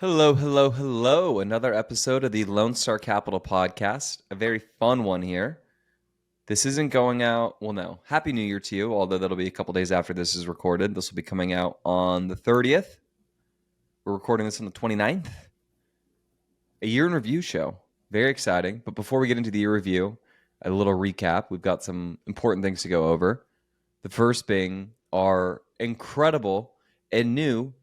Hello, hello, hello. Another episode of the Lone Star Capital podcast. A very fun one here. This isn't going out, well, no. Happy New Year to you, although that'll be a couple days after this is recorded. This will be coming out on the 30th. We're recording this on the 29th. A year in review show. Very exciting. But before we get into the year review, a little recap. We've got some important things to go over. The first being our incredible and new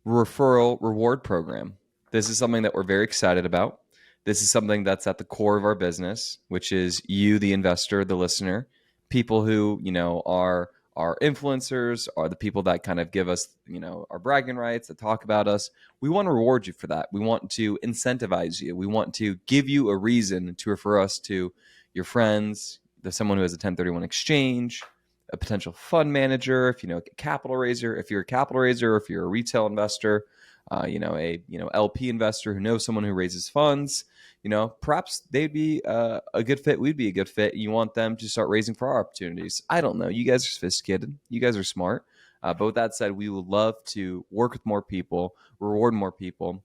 Referral Reward Program. This is something that we're very excited about. This is something that's at the core of our business, which is you, the investor, the listener, people who, are our influencers, are the people that kind of give us, our bragging rights, that talk about us. We want to reward you for that. We want to incentivize you. We want to give you a reason to refer us to your friends, someone who has a 1031 exchange, a potential fund manager, if a capital raiser, if you're a capital raiser, if you're a retail investor, LP investor who knows someone who raises funds, perhaps they'd be a good fit. We'd be a good fit. You want them to start raising for our opportunities. I don't know. You guys are sophisticated. You guys are smart. But with that said, we would love to work with more people, reward more people.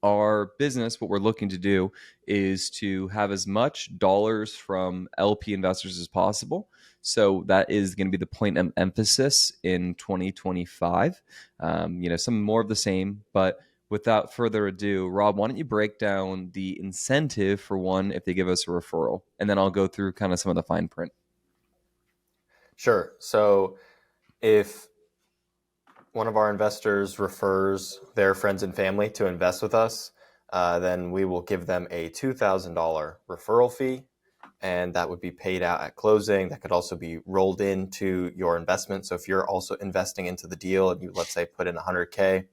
Our business, what we're looking to do is to have as much dollars from LP investors as possible. So that is going to be the point of emphasis in 2025. Some more of the same, but without further ado, Rob, why don't you break down the incentive for one if they give us a referral, and then I'll go through kind of some of the fine print. Sure. So if one of our investors refers their friends and family to invest with us, then we will give them a $2,000 referral fee, and that would be paid out at closing. That could also be rolled into your investment. So if you're also investing into the deal and you, let's say, put in $100K,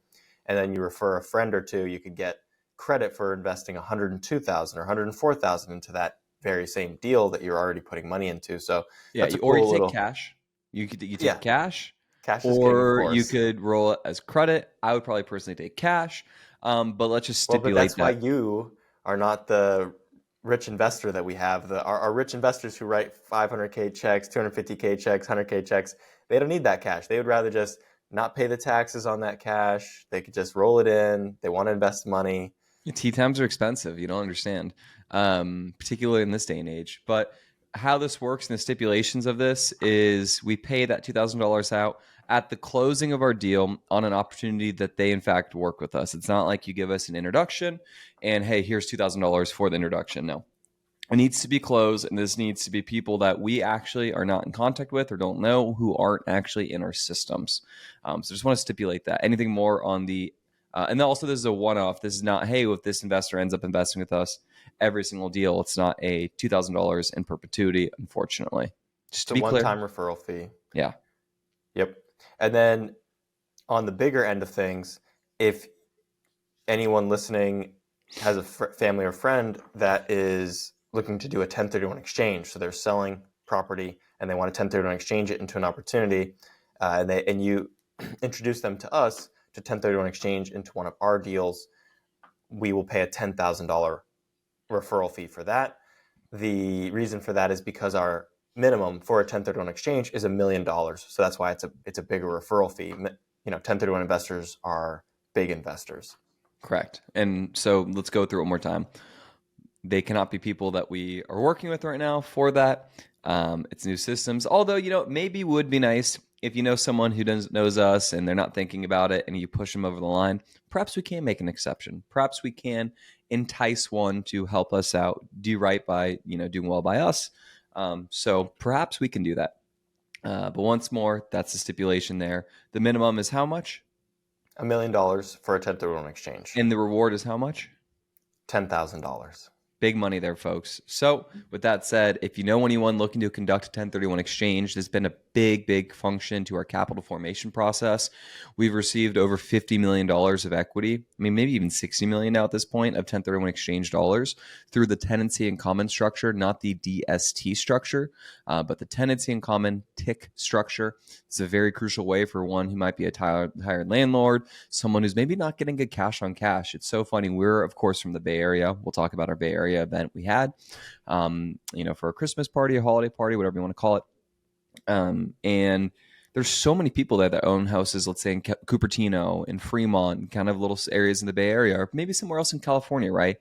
and then you refer a friend or two, you could get credit for investing $102,000 or $104,000 into that very same deal that you're already putting money into. So Yeah, that's a or you cool take little cash. You take cash, cash is king, of or you course. could roll it as credit. I would probably personally take cash, but let's just Well, but stipulate that's why that. you are not the rich investor that we have. Our rich investors who write 500K checks, 250K checks, 100K checks, they don't need that cash. They would rather just not pay the taxes on that cash. They could just roll it in. They want to invest money. Tea times are expensive. You don't understand, particularly in this day and age. But how this works and the stipulations of this is we pay that $2,000 out at the closing of our deal on an opportunity that they, in fact, work with us. It's not like you give us an introduction and, hey, here's $2,000 for the introduction. No. It needs to be closed, and this needs to be people that we actually are not in contact with or don't know, who aren't actually in our systems. So just want to stipulate that. Anything more on the and then also, this is a one-off. This is not, hey, if this investor ends up investing with us every single deal, it's not a $2,000 in perpetuity, unfortunately. Just It's to a be clear. one-time referral fee. Yeah. Yep. And then on the bigger end of things, if anyone listening has a family or friend that is looking to do a 1031 exchange, so they're selling property and they want to 1031 exchange it into an opportunity, and you introduce them to us to 1031 exchange into one of our deals, we will pay a $10,000 referral fee for that. The reason for that is because our minimum for a 1031 exchange is $1 million. So that's why it's a bigger referral fee. 1031 investors are big investors. Correct. And so let's go through it one more time. They cannot be people that we are working with right now for that. It's new systems. Although, maybe would be nice if you know someone who knows us and they're not thinking about it and you push them over the line. Perhaps we can make an exception. Perhaps we can entice one to help us out, do right by, doing well by us. So perhaps we can do that. But once more, that's the stipulation there. The minimum is how much? $1 million for a 1031 exchange. And the reward is how much? $10,000. Big money there, folks. So with that said, if you know anyone looking to conduct a 1031 exchange, there's been a big function to our capital formation process. We've received over $50 million of equity. I mean, maybe even $60 million now at this point of 1031 exchange dollars through the tenancy in common structure, not the DST structure, but the tenancy in common TIC structure. It's a very crucial way for one who might be a hired landlord, someone who's maybe not getting good cash on cash. It's so funny. We're, of course, from the Bay Area. We'll talk about our Bay Area event we had, for a Christmas party, a holiday party, whatever you want to call it. And there's so many people there that own houses, let's say in Cupertino, in Fremont, kind of little areas in the Bay Area, or maybe somewhere else in California, right?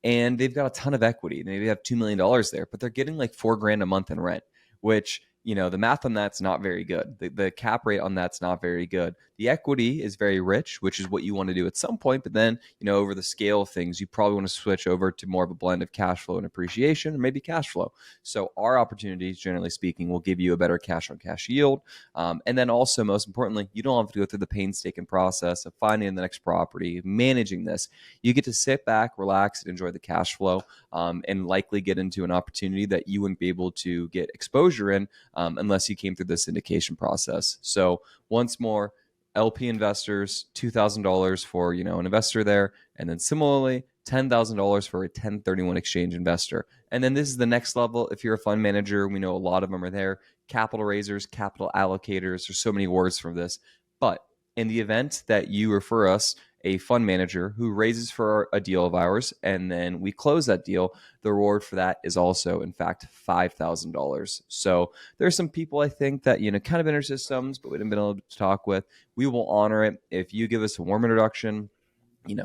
And they've got a ton of equity. Maybe have $2 million there, but they're getting like $4,000 a month in rent, which, the math on that's not very good. The cap rate on that's not very good. The equity is very rich, which is what you want to do at some point. But then, over the scale of things, you probably want to switch over to more of a blend of cash flow and appreciation, or maybe cash flow. So our opportunities, generally speaking, will give you a better cash on cash yield. And then also, most importantly, you don't have to go through the painstaking process of finding the next property, managing this. You get to sit back, relax, and enjoy the cash flow, and likely get into an opportunity that you wouldn't be able to get exposure in unless you came through the syndication process. So once more, LP investors, $2,000 for an investor there, and then similarly $10,000 for a 1031 exchange investor. And then this is the next level. If you're a fund manager, we know a lot of them are there. Capital raisers, capital allocators. There's so many words for this. But in the event that you refer us a fund manager who raises for a deal of ours, and then we close that deal, the reward for that is also, in fact, $5,000. So there's some people I think that, kind of enter systems, but we haven't been able to talk with. We will honor it if you give us a warm introduction,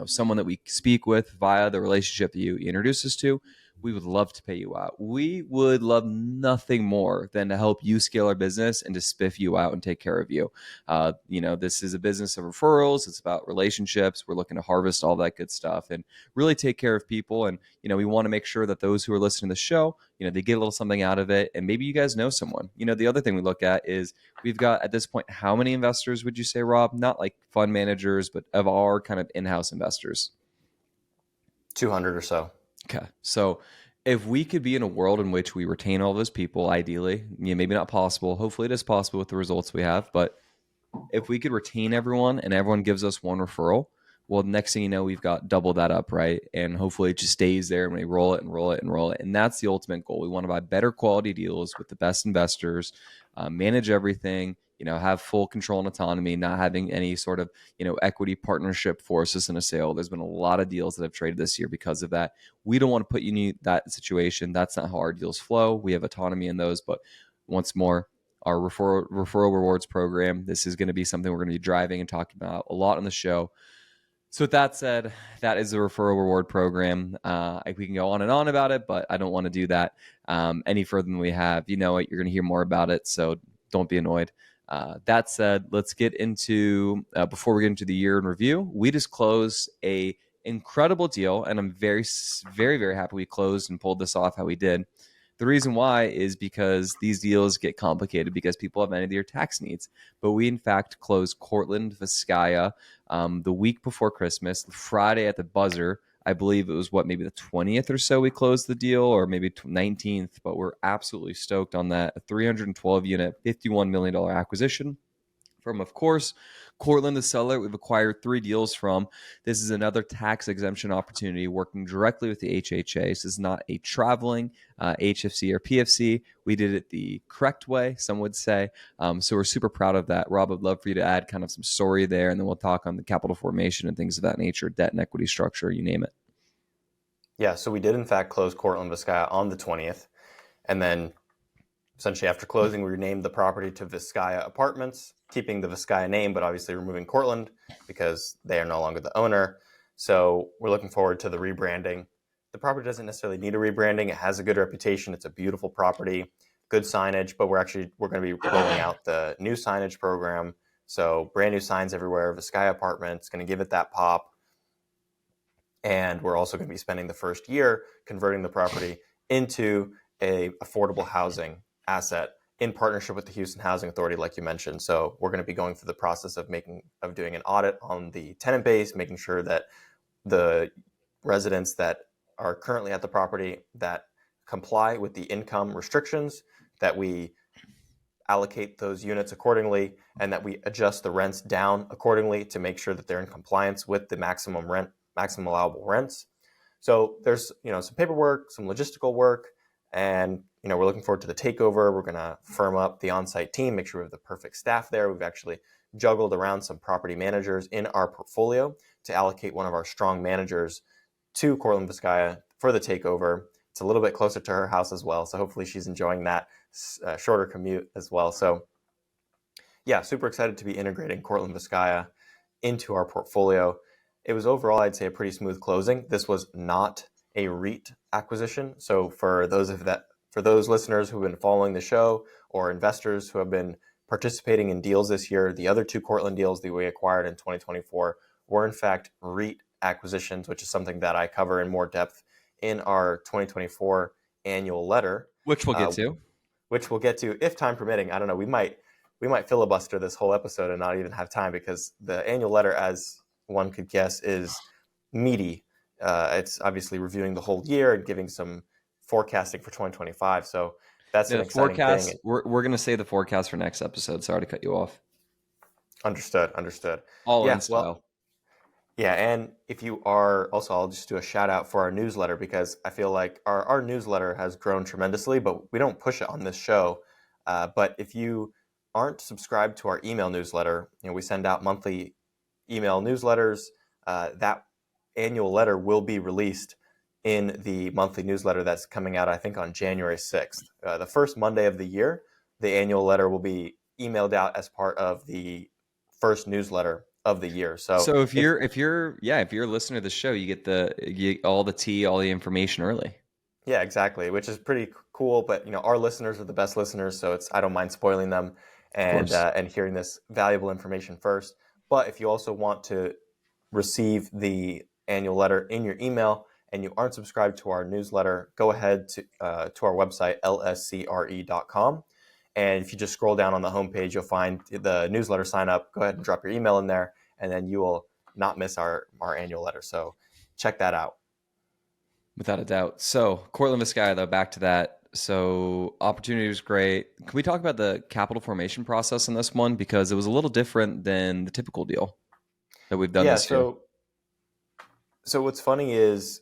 someone that we speak with via the relationship that you introduce us to. We would love to pay you out. We would love nothing more than to help you scale our business and to spiff you out and take care of you. This is a business of referrals. It's about relationships. We're looking to harvest all that good stuff and really take care of people. And, we want to make sure that those who are listening to the show, they get a little something out of it. And maybe you guys know someone. The other thing we look at is we've got at this point, how many investors would you say, Rob? Not like fund managers, but of our kind of in-house investors? 200 or so. Okay. So if we could be in a world in which we retain all those people, ideally, maybe not possible. Hopefully it is possible with the results we have. But if we could retain everyone and everyone gives us one referral, well, next thing you know, we've got double that up, right? And hopefully it just stays there and we roll it and roll it and roll it. And that's the ultimate goal. We want to buy better quality deals with the best investors, manage everything, have full control and autonomy, not having any sort of, equity partnership forces in a sale. There's been a lot of deals that have traded this year because of that. We don't want to put you in that situation. That's not how our deals flow. We have autonomy in those. But once more, our referral rewards program, this is going to be something we're going to be driving and talking about a lot on the show. So with that said, that is the referral reward program. We can go on and on about it, but I don't want to do that any further than we have. You know what? You're going to hear more about it, so don't be annoyed. That said, let's get into, before we get into the year in review, we just closed a incredible deal, and I'm very, very, very happy we closed and pulled this off how we did. The reason why is because these deals get complicated because people have many of their tax needs. But we, in fact, closed Courtland, Vaya, the week before Christmas, Friday at the buzzer. I believe it was maybe the 20th or so we closed the deal, or maybe 19th, but we're absolutely stoked on that. A 312 unit, $51 million acquisition from, of course, Courtland, the seller. We've acquired 3 deals from. This is another tax exemption opportunity working directly with the HHA. This is not a traveling HFC or PFC. We did it the correct way, some would say. So we're super proud of that. Rob, I'd love for you to add kind of some story there, and then we'll talk on the capital formation and things of that nature, debt and equity structure, you name it. Yeah, so we did, in fact, close Courtland, Vizcaya on the 20th. And then essentially after closing, we renamed the property to Vizcaya Apartments, keeping the Vizcaya name, but obviously removing Courtland because they are no longer the owner. So we're looking forward to the rebranding. The property doesn't necessarily need a rebranding. It has a good reputation. It's a beautiful property, good signage, but we're going to be rolling out the new signage program. So brand new signs everywhere, Vizcaya Apartments, going to give it that pop. And we're also going to be spending the first year converting the property into a affordable housing asset in partnership with the Houston Housing Authority, like you mentioned. So we're going to be going through the process of doing an audit on the tenant base, making sure that the residents that are currently at the property that comply with the income restrictions, that we allocate those units accordingly, and that we adjust the rents down accordingly to make sure that they're in compliance with the maximum allowable rents. So there's some paperwork, some logistical work, and we're looking forward to the takeover. We're going to firm up the on-site team, make sure we have the perfect staff there. We've actually juggled around some property managers in our portfolio to allocate one of our strong managers to Courland, Vizcaya for the takeover. It's a little bit closer to her house as well, so hopefully she's enjoying that shorter commute as well. So Yeah, super excited to be integrating Courtland Vizcaya into our portfolio. It was overall, I'd say, a pretty smooth closing. This was not a REIT acquisition. So for those listeners who have been following the show or investors who have been participating in deals this year, the other two Courtland deals that we acquired in 2024 were in fact REIT acquisitions, which is something that I cover in more depth in our 2024 annual letter, Which we'll get uh, to. which we'll get to if time permitting. I don't know. We might filibuster this whole episode and not even have time because the annual letter, as one could guess, is meaty. It's obviously reviewing the whole year and giving some forecasting for 2025. So that's an The exciting thing. forecast, we're going to say the forecast for next episode. Sorry to cut you off. Understood. All in Yeah, well, style. yeah, and if you are also, I'll just do a shout out for our newsletter because I feel like our newsletter has grown tremendously, but we don't push it on this show. But if you aren't subscribed to our email newsletter, we send out monthly email newsletters. That annual letter will be released in the monthly newsletter that's coming out, I think, on January 6th. The first Monday of the year, the annual letter will be emailed out as part of the first newsletter of the year. So So if if you're a listener to the show, you get all the tea, all the information early. Yeah, exactly, which is pretty cool. But our listeners are the best listeners, so I don't mind spoiling them Of course. and hearing this valuable information first. But if you also want to receive the annual letter in your email and you aren't subscribed to our newsletter, go ahead to our website lscre.com, and if you just scroll down on the homepage, you'll find the newsletter sign up. Go ahead and drop your email in there, and then you will not miss our annual letter. So check that out. Without a doubt. So Courtland Vizcaya, though, back to that. So opportunity was great. Can we talk about the capital formation process in this one? Because it was a little different than the typical deal that we've done Yeah, this year. so what's funny is,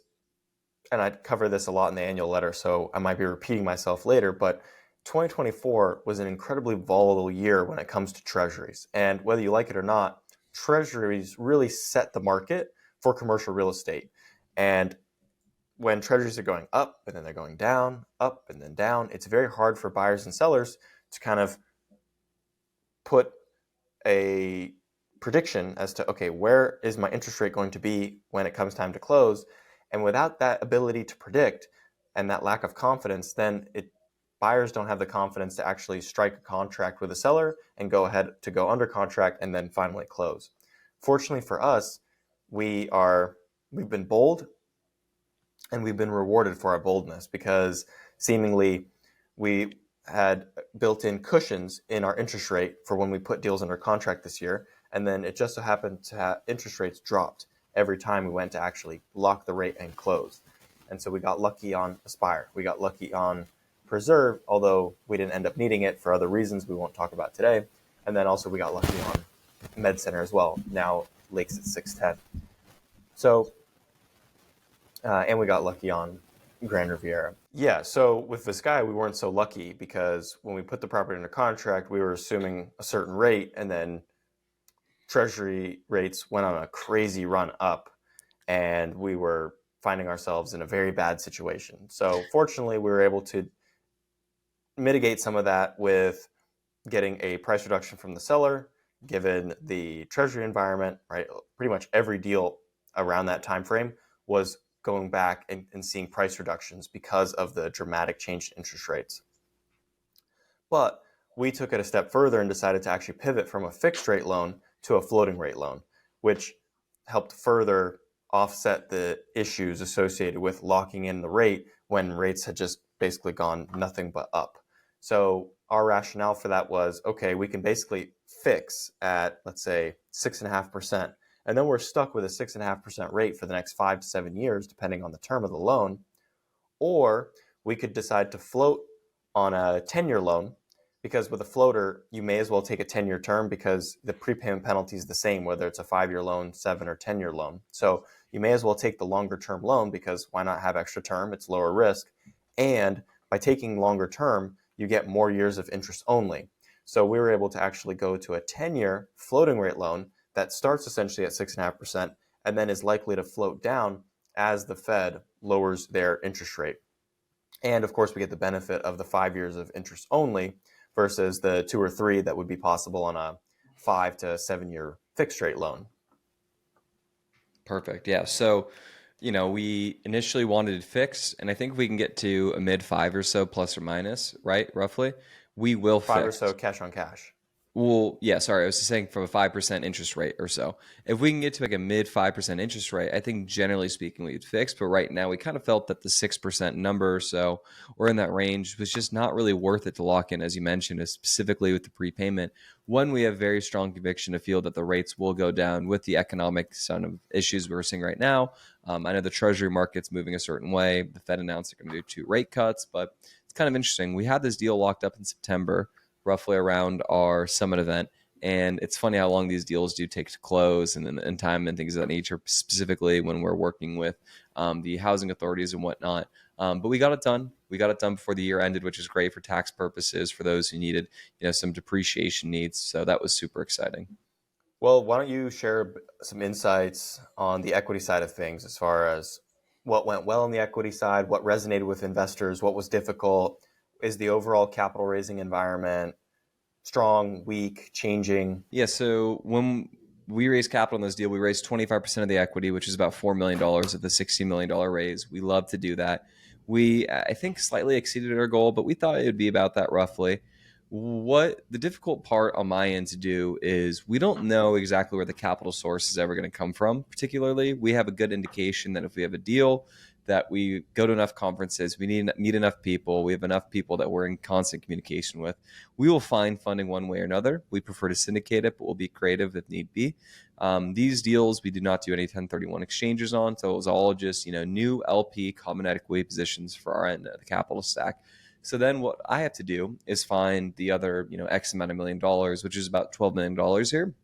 and I cover this a lot in the annual letter, so I might be repeating myself later, but 2024 was an incredibly volatile year when it comes to treasuries. And whether you like it or not, treasuries really set the market for commercial real estate. And when treasuries are going up and then they're going down, up and then down, it's very hard for buyers and sellers to kind of put a prediction as to, okay, where is my interest rate going to be when it comes time to close? And without that ability to predict and that lack of confidence, then buyers don't have the confidence to actually strike a contract with a seller and go ahead to go under contract and then finally close. Fortunately for us, we've been bold and we've been rewarded for our boldness because seemingly we had built in cushions in our interest rate for when we put deals under contract this year. And then it just so happened to have interest rates dropped every time we went to actually lock the rate and close. And so we got lucky on Aspire. We got lucky on Preserve, although we didn't end up needing it for other reasons we won't talk about today. And then also we got lucky on Med Center as well, now Lakes at 610. So, and we got lucky on Grand Riviera. Yeah, so with Vizcaya, we weren't so lucky because when we put the property under contract, we were assuming a certain rate, and then Treasury rates went on a crazy run up, and we were finding ourselves in a very bad situation. So fortunately, we were able to mitigate some of that with getting a price reduction from the seller, given the Treasury environment, right? Pretty much every deal around that time frame was going back and seeing price reductions because of the dramatic change in interest rates. But we took it a step further and decided to actually pivot from a fixed rate loan to a floating rate loan, which helped further offset the issues associated with locking in the rate when rates had just basically gone nothing but up. So our rationale for that was, okay, we can basically fix at, let's say, 6.5%. And then we're stuck with a 6.5% rate for the next 5 to 7 years, depending on the term of the loan. Or we could decide to float on a 10-year loan, because with a floater, you may as well take a 10-year term because the prepayment penalty is the same, whether it's a 5-year loan, 7 or 10-year loan. So you may as well take the longer term loan because why not have extra term? It's lower risk. And by taking longer term, you get more years of interest only. So we were able to actually go to a 10-year floating rate loan that starts essentially at 6.5% and then is likely to float down as the Fed lowers their interest rate. And of course, we get the benefit of the 5 years of interest only, versus the 2 or 3 that would be possible on a 5 to 7 year fixed rate loan. Perfect. Yeah. So, we initially wanted it fixed, and I think we can get to a mid 5 or so, plus or minus, right? Roughly. We will 5 or fix. so cash on cash. Well, yeah, sorry. I was just saying from a 5% interest rate or so. If we can get to like a mid 5% interest rate, I think generally speaking, we'd fix. But right now, we kind of felt that the 6% number or so, or in that range, was just not really worth it to lock in, as you mentioned, specifically with the prepayment. One, we have very strong conviction to feel that the rates will go down with the economic sort of issues we're seeing right now. I know the Treasury market's moving a certain way. The Fed announced they're going to do 2 rate cuts, but it's kind of interesting. We had this deal locked up in September, roughly around our summit event. And it's funny how long these deals do take to close and time and things of that nature, specifically when we're working with the housing authorities and whatnot. But we got it done. We got it done before the year ended, which is great for tax purposes for those who needed, some depreciation needs. So that was super exciting. Well, why don't you share some insights on the equity side of things as far as what went well on the equity side, what resonated with investors, what was difficult? Is the overall capital raising environment strong, weak, changing? Yeah, so when we raised capital in this deal, we raised 25% of the equity, which is about $4 million of the $16 million raise. We love to do that. We, I think, slightly exceeded our goal, but we thought it would be about that roughly. What the difficult part on my end to do is we don't know exactly where the capital source is ever going to come from. Particularly, we have a good indication that if we have a deal, that we go to enough conferences, we meet enough people, we have enough people that we're in constant communication with, we will find funding one way or another. We prefer to syndicate it, but we'll be creative if need be. These deals, we do not do any 1031 exchanges on, so it was all just new LP common equity positions for our end of the capital stack. So then what I have to do is find the other X amount of $1 million, which is about $12 million here.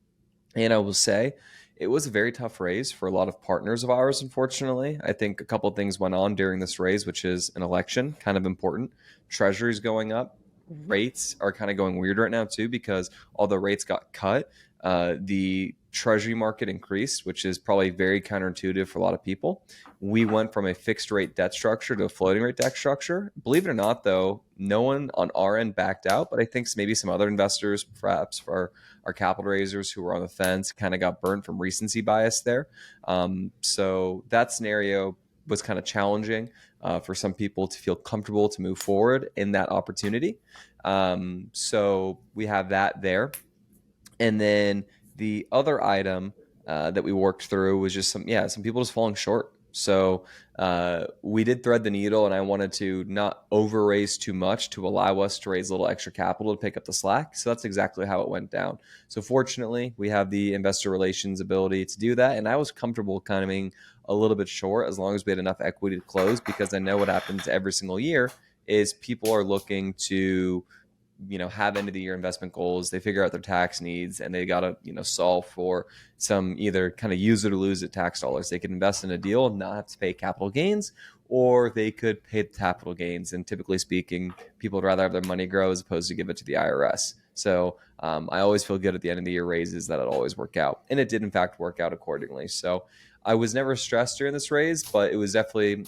And I will say it was a very tough raise for a lot of partners of ours, unfortunately. I think a couple of things went on during this raise, which is an election, kind of important. Treasury's going up. Rates are kind of going weird right now, too, because although rates got cut, the Treasury market increased, which is probably very counterintuitive for a lot of people. We went from a fixed rate debt structure to a floating rate debt structure. Believe it or not, though, no one on our end backed out, but I think maybe some other investors, perhaps for our capital raisers who were on the fence, kind of got burned from recency bias there. So that scenario was kind of challenging for some people to feel comfortable to move forward in that opportunity. So we have that there. And then the other item that we worked through was just some people just falling short. So we did thread the needle, and I wanted to not over raise too much to allow us to raise a little extra capital to pick up the slack. So that's exactly how it went down. So fortunately, we have the investor relations ability to do that, and I was comfortable kind of being a little bit short as long as we had enough equity to close, because I know what happens every single year is people are looking to have end of the year investment goals. They figure out their tax needs, and they got to solve for some either kind of use it or lose it tax dollars. They could invest in a deal and not have to pay capital gains, or they could pay the capital gains. And typically speaking, people would rather have their money grow as opposed to give it to the IRS. So I always feel good at the end of the year raises that it always work out, and it did in fact work out accordingly. So I was never stressed during this raise, but it was definitely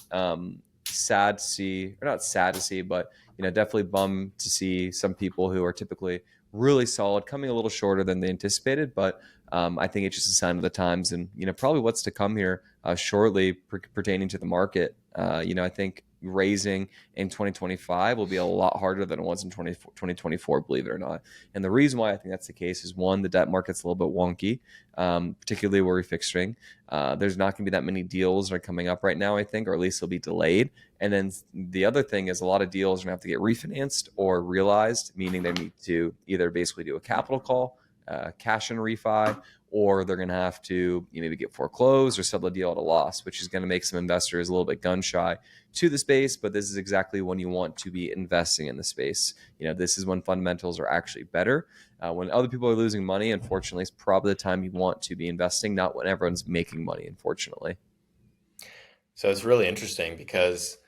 sad to see, or not sad to see, but definitely bummed to see some people who are typically really solid coming a little shorter than they anticipated. But I think it's just a sign of the times, and probably what's to come here shortly pertaining to the market. I think raising in 2025 will be a lot harder than it was in 2024, believe it or not. And the reason why I think that's the case is, one, the debt market's a little bit wonky, particularly where we're fixing. There's not going to be that many deals that are coming up right now, I think, or at least they'll be delayed. And then the other thing is a lot of deals are going to have to get refinanced or realized, meaning they need to either basically do a capital call, cash and refi, or they're going to have to maybe get foreclosed or sell the deal at a loss, which is going to make some investors a little bit gun shy to the space. But this is exactly when you want to be investing in the space. This is when fundamentals are actually better. When other people are losing money, unfortunately, it's probably the time you want to be investing, not when everyone's making money, unfortunately. So it's really interesting because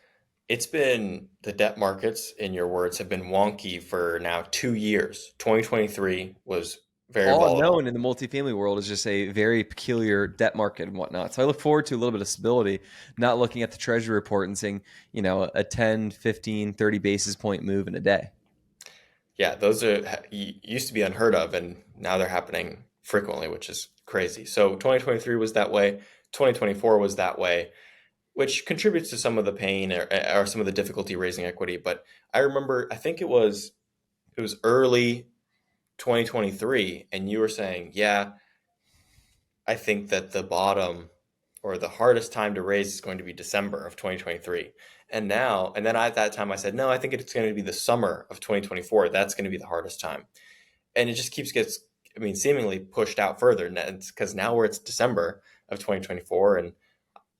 the debt markets, in your words, have been wonky for now 2 years. 2023 was very All volatile. known in the multifamily world is just a very peculiar debt market and whatnot. So I look forward to a little bit of stability, not looking at the Treasury report and seeing, a 10, 15, 30 basis point move in a day. Yeah, those are used to be unheard of, and now they're happening frequently, which is crazy. So 2023 was that way. 2024 was that way, which contributes to some of the pain or some of the difficulty raising equity. But I remember, I think it was early 2023, and you were saying, yeah, I think that the bottom or the hardest time to raise is going to be December of 2023. And then at that time I said, no, I think it's going to be the summer of 2024. That's going to be the hardest time. And it just seemingly pushed out further. And it's because now it's December of 2024. And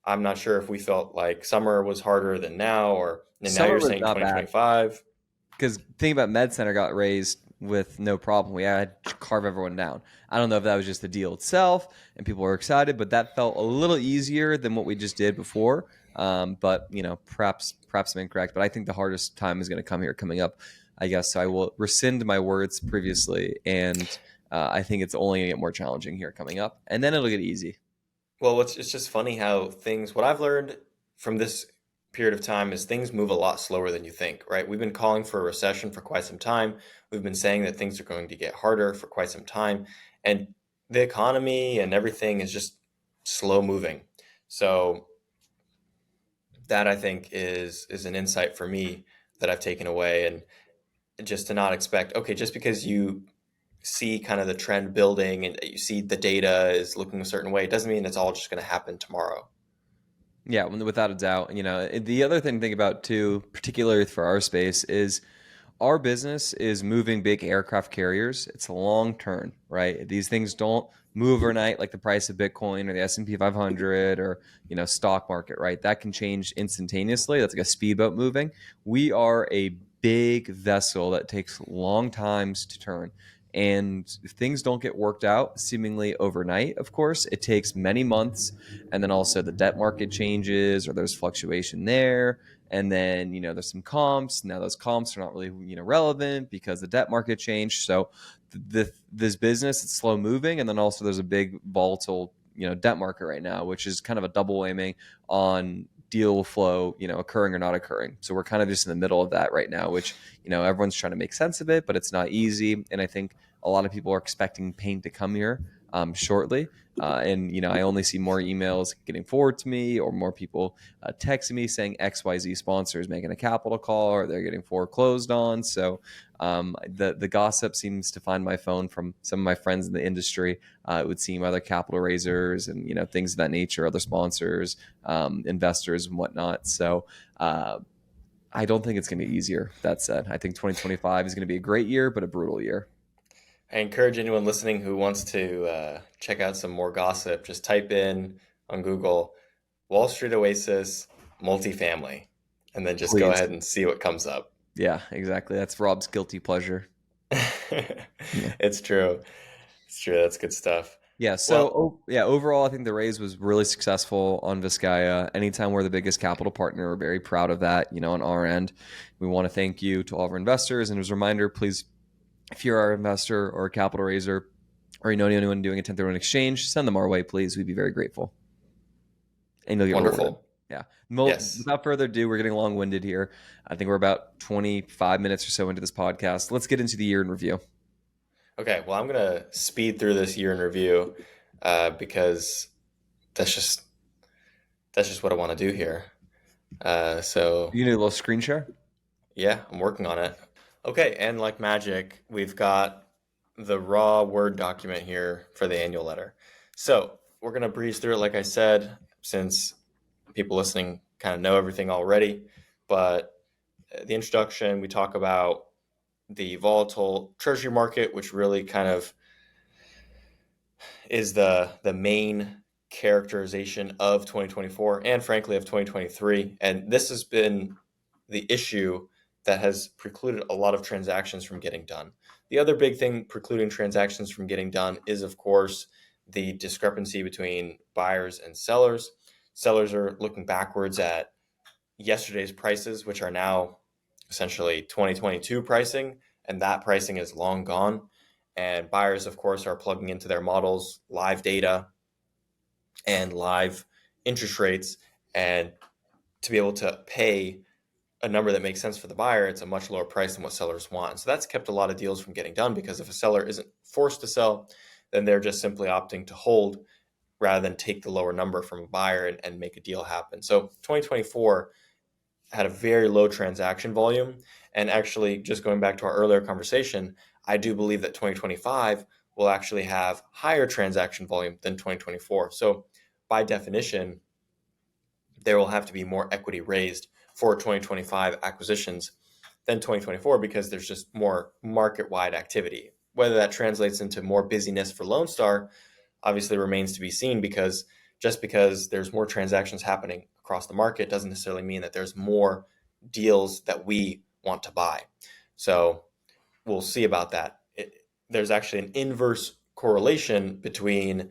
I'm not sure if we felt like summer was harder than now, and now Summer you're was saying not bad 2025. because think about Med Center got raised with no problem. We had to carve everyone down. I don't know if that was just the deal itself and people were excited, but that felt a little easier than what we just did before. But perhaps I'm incorrect. But I think the hardest time is going to come here coming up, I guess. So I will rescind my words previously, and I think it's only going to get more challenging here coming up, and then it'll get easy. Well, it's just funny how what I've learned from this period of time is things move a lot slower than you think, right? We've been calling for a recession for quite some time. We've been saying that things are going to get harder for quite some time. And the economy and everything is just slow moving. So that I think is an insight for me that I've taken away, and just to not expect, okay, just because you see kind of the trend building and you see the data is looking a certain way, it doesn't mean it's all just going to happen tomorrow. Yeah, without a doubt. The other thing to think about too, particularly for our space, is our business is moving big aircraft carriers. It's long term, right? These things don't move overnight like the price of Bitcoin or the S&P 500 or stock market, right? That can change instantaneously. That's like a speedboat moving. We are a big vessel that takes long times to turn. And if things don't get worked out seemingly overnight, of course, it takes many months. And then also the debt market changes or there's fluctuation there, and then there's some comps. Now those comps are not really relevant because the debt market changed. So this business, it's slow moving, and then also there's a big volatile debt market right now, which is kind of a double whammy on deal flow occurring or not occurring. So we're kind of just in the middle of that right now, which everyone's trying to make sense of it, but it's not easy. And I think a lot of people are expecting pain to come here shortly. And I only see more emails getting forwarded to me, or more people texting me saying XYZ sponsor is making a capital call, or they're getting foreclosed on. So the gossip seems to find my phone from some of my friends in the industry. It would seem other capital raisers and things of that nature, other sponsors, investors, and whatnot. So I don't think it's going to be easier. That said, I think 2025 is going to be a great year, but a brutal year. I encourage anyone listening who wants to check out some more gossip, just type in on Google Wall Street Oasis multifamily, and then just go Please. ahead and see what comes up. Yeah, exactly. That's Rob's guilty pleasure. Yeah. It's true. It's true. That's good stuff. Yeah. Well, So, yeah, overall, I think the raise was really successful on Vizcaya. Anytime we're the biggest capital partner, we're very proud of that, on our end. We want to thank you to all of our investors. And as a reminder, please, if you're our investor or a capital raiser, or anyone doing a 1031 exchange, send them our way, please. We'd be very grateful. And you'll get wonderful. rewarded. Yeah. Yes. Without further ado, we're getting long-winded here. I think we're about 25 minutes or so into this podcast. Let's get into the year in review. Okay. Well, I'm going to speed through this year in review because that's just what I want to do here. So You need a little screen share? yeah, I'm working on it. Okay, and like magic, we've got the raw Word document here for the annual letter. So we're going to breeze through it, like I said, since people listening kind of know everything already. But the introduction, we talk about the volatile Treasury market, which really kind of is the main characterization of 2024 and frankly of 2023. And this has been the issue that has precluded a lot of transactions from getting done. The other big thing precluding transactions from getting done is, of course, the discrepancy between buyers and sellers. Sellers are looking backwards at yesterday's prices, which are now essentially 2022 pricing, and that pricing is long gone. And buyers, of course, are plugging into their models live data and live interest rates, and to be able to pay a number that makes sense for the buyer, it's a much lower price than what sellers want. So that's kept a lot of deals from getting done, because if a seller isn't forced to sell, then they're just simply opting to hold rather than take the lower number from a buyer and make a deal happen. So 2024 had a very low transaction volume. And actually, just going back to our earlier conversation, I do believe that 2025 will actually have higher transaction volume than 2024. So by definition, there will have to be more equity raised for 2025 acquisitions than 2024, because there's just more market-wide activity. Whether that translates into more busyness for Lone Star obviously remains to be seen, because just because there's more transactions happening across the market doesn't necessarily mean that there's more deals that we want to buy. So we'll see about that. There's actually an inverse correlation between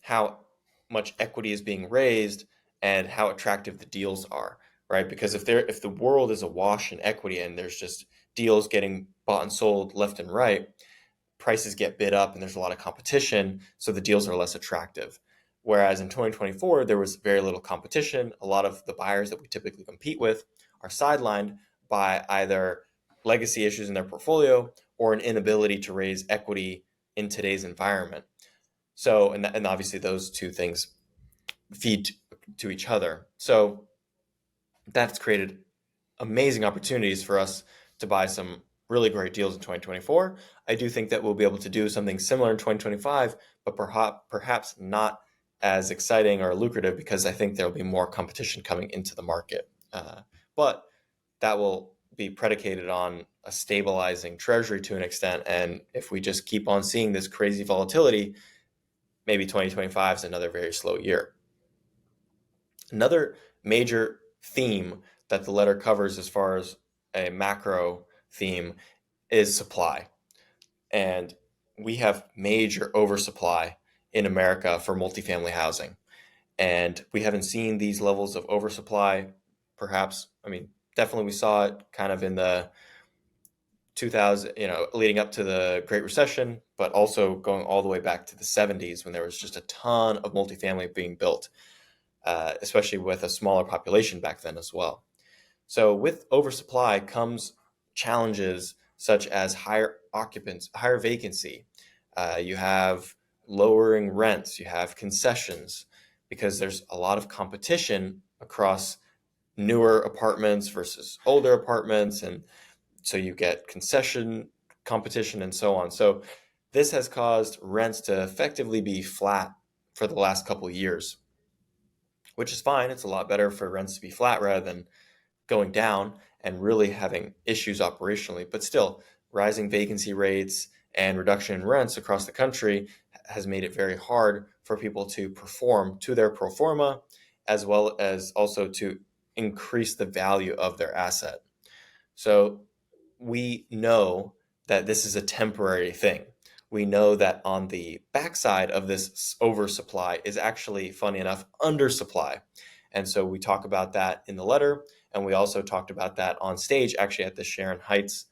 how much equity is being raised and how attractive the deals are, right? Because if the world is awash in equity and there's just deals getting bought and sold left and right, prices get bid up and there's a lot of competition, so the deals are less attractive. Whereas in 2024, there was very little competition. A lot of the buyers that we typically compete with are sidelined by either legacy issues in their portfolio or an inability to raise equity in today's environment. So, and obviously those two things feed to each other. So that's created amazing opportunities for us to buy some really great deals in 2024. I do think that we'll be able to do something similar in 2025, but perhaps not as exciting or lucrative, because I think there'll be more competition coming into the market. But that will be predicated on a stabilizing Treasury to an extent. And if we just keep on seeing this crazy volatility, maybe 2025 is another very slow year. Another major theme that the letter covers, as far as a macro theme, is supply. And we have major oversupply in America for multifamily housing. And we haven't seen these levels of oversupply, perhaps, definitely we saw it kind of in the 2000, leading up to the Great Recession, but also going all the way back to the 70s, when there was just a ton of multifamily being built, especially with a smaller population back then as well. So with oversupply comes challenges such as higher occupants, higher vacancy. You have lowering rents, you have concessions, because there's a lot of competition across newer apartments versus older apartments. And so you get concession competition and so on. So this has caused rents to effectively be flat for the last couple of years, which is fine. It's a lot better for rents to be flat rather than going down and really having issues operationally. But still, rising vacancy rates and reduction in rents across the country has made it very hard for people to perform to their pro forma, as well as also to increase the value of their asset. So we know that this is a temporary thing. We know that on the backside of this oversupply is actually, funny enough, undersupply. And so we talk about that in the letter. And we also talked about that on stage, actually, at the Sharon Heights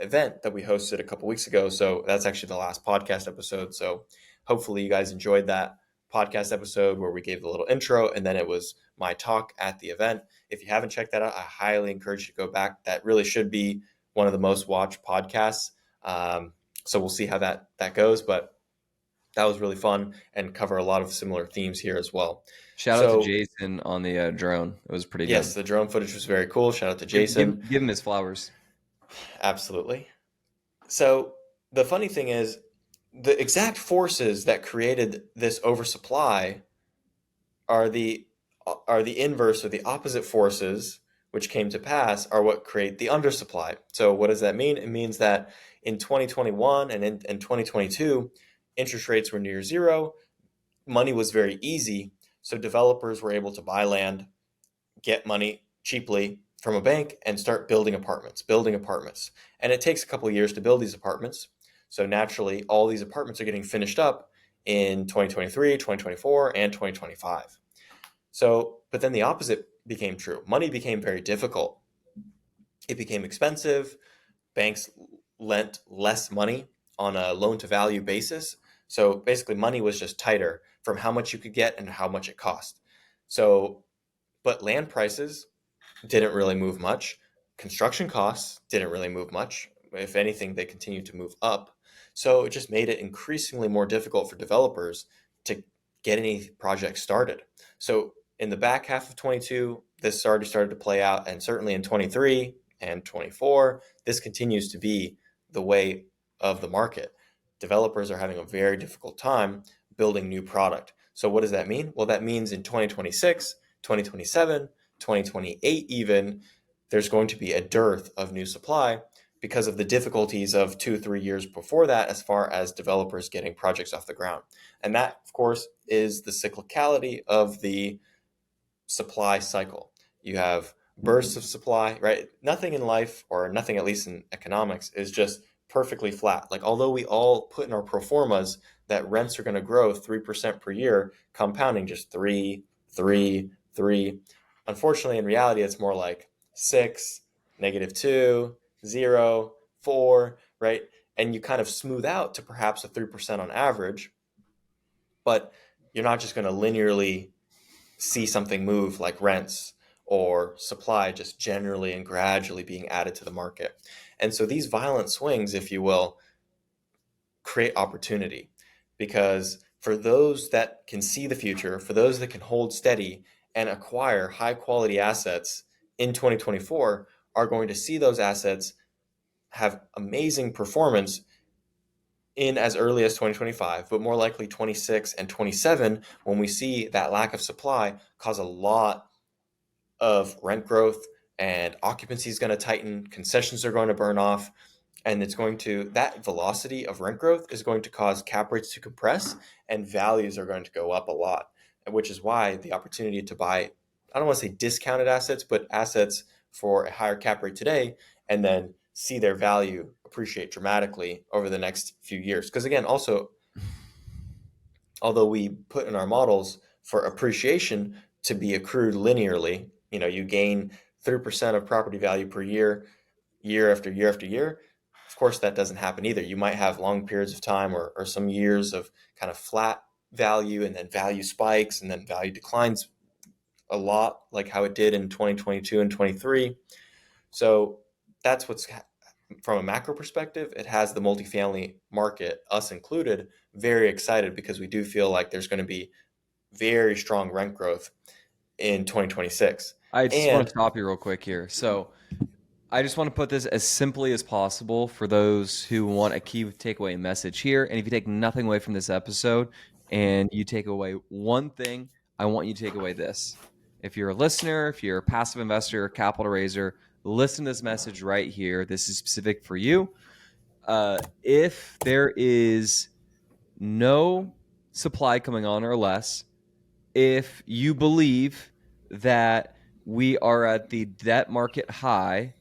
event that we hosted a couple weeks ago. So that's actually the last podcast episode. So hopefully you guys enjoyed that podcast episode where we gave the little intro, and then it was my talk at the event. If you haven't checked that out, I highly encourage you to go back. That really should be one of the most watched podcasts. So we'll see how that goes. But that was really fun and cover a lot of similar themes here as well. Shout out to Jason on the drone. It was pretty good. Yes, the drone footage was very cool. Shout out to Jason. Give him his flowers. Absolutely. So the funny thing is, the exact forces that created this oversupply are the inverse, or the opposite forces which came to pass are what create the undersupply. So what does that mean? It means that in 2021 and in 2022, interest rates were near zero. Money was very easy. So developers were able to buy land, get money cheaply from a bank, and start building apartments. And it takes a couple of years to build these apartments. So naturally, all these apartments are getting finished up in 2023, 2024, and 2025. So, but then the opposite became true. Money became very difficult. It became expensive. Banks lent less money on a loan to value basis. So basically money was just tighter from how much you could get and how much it cost. So, but land prices didn't really move much. Construction costs didn't really move much. If anything, they continued to move up. So it just made it increasingly more difficult for developers to get any projects started. So in the back half of 22, this already started to play out, and certainly in 23 and 24, this continues to be the way of the market. Developers are having a very difficult time building new product. So what does that mean? Well, that means in 2026, 2027, 2028 even, there's going to be a dearth of new supply because of the difficulties of 2 or 3 years before that as far as developers getting projects off the ground. And that, of course, is the cyclicality of the supply cycle. You have bursts of supply, right? Nothing in life, or nothing at least in economics, is just perfectly flat. Like, although we all put in our pro formas that rents are going to grow 3% per year, compounding just 3, 3, 3. Unfortunately, in reality, it's more like 6, -2, 0, 4, right? And you kind of smooth out to perhaps a 3% on average, but you're not just going to linearly see something move like rents or supply just generally and gradually being added to the market. And so these violent swings, if you will, create opportunity, because for those that can see the future, for those that can hold steady and acquire high quality assets in 2024, are going to see those assets have amazing performance in as early as 2025, but more likely 26 and 27, when we see that lack of supply cause a lot of rent growth, and occupancy is going to tighten, concessions are going to burn off, and it's going to, that velocity of rent growth is going to cause cap rates to compress and values are going to go up a lot, which is why the opportunity to buy, I don't want to say discounted assets, but assets for a higher cap rate today and then see their value appreciate dramatically over the next few years. Because again, also, although we put in our models for appreciation to be accrued linearly, you gain 3% of property value per year, year after year after year. Of course, that doesn't happen either. You might have long periods of time, or some years of kind of flat value, and then value spikes and then value declines a lot, like how it did in 2022 and 23. So that's what's, from a macro perspective, it has the multifamily market, us included, very excited, because we do feel like there's going to be very strong rent growth in 2026. I just want to And stop you real quick here. So I just want to put this as simply as possible for those who want a key takeaway message here. And if you take nothing away from this episode and you take away one thing, I want you to take away this. If you're a listener, if you're a passive investor, capital raiser, listen to this message right here. This is specific for you. If there is no supply coming on or less, if you believe that we are at the debt market high,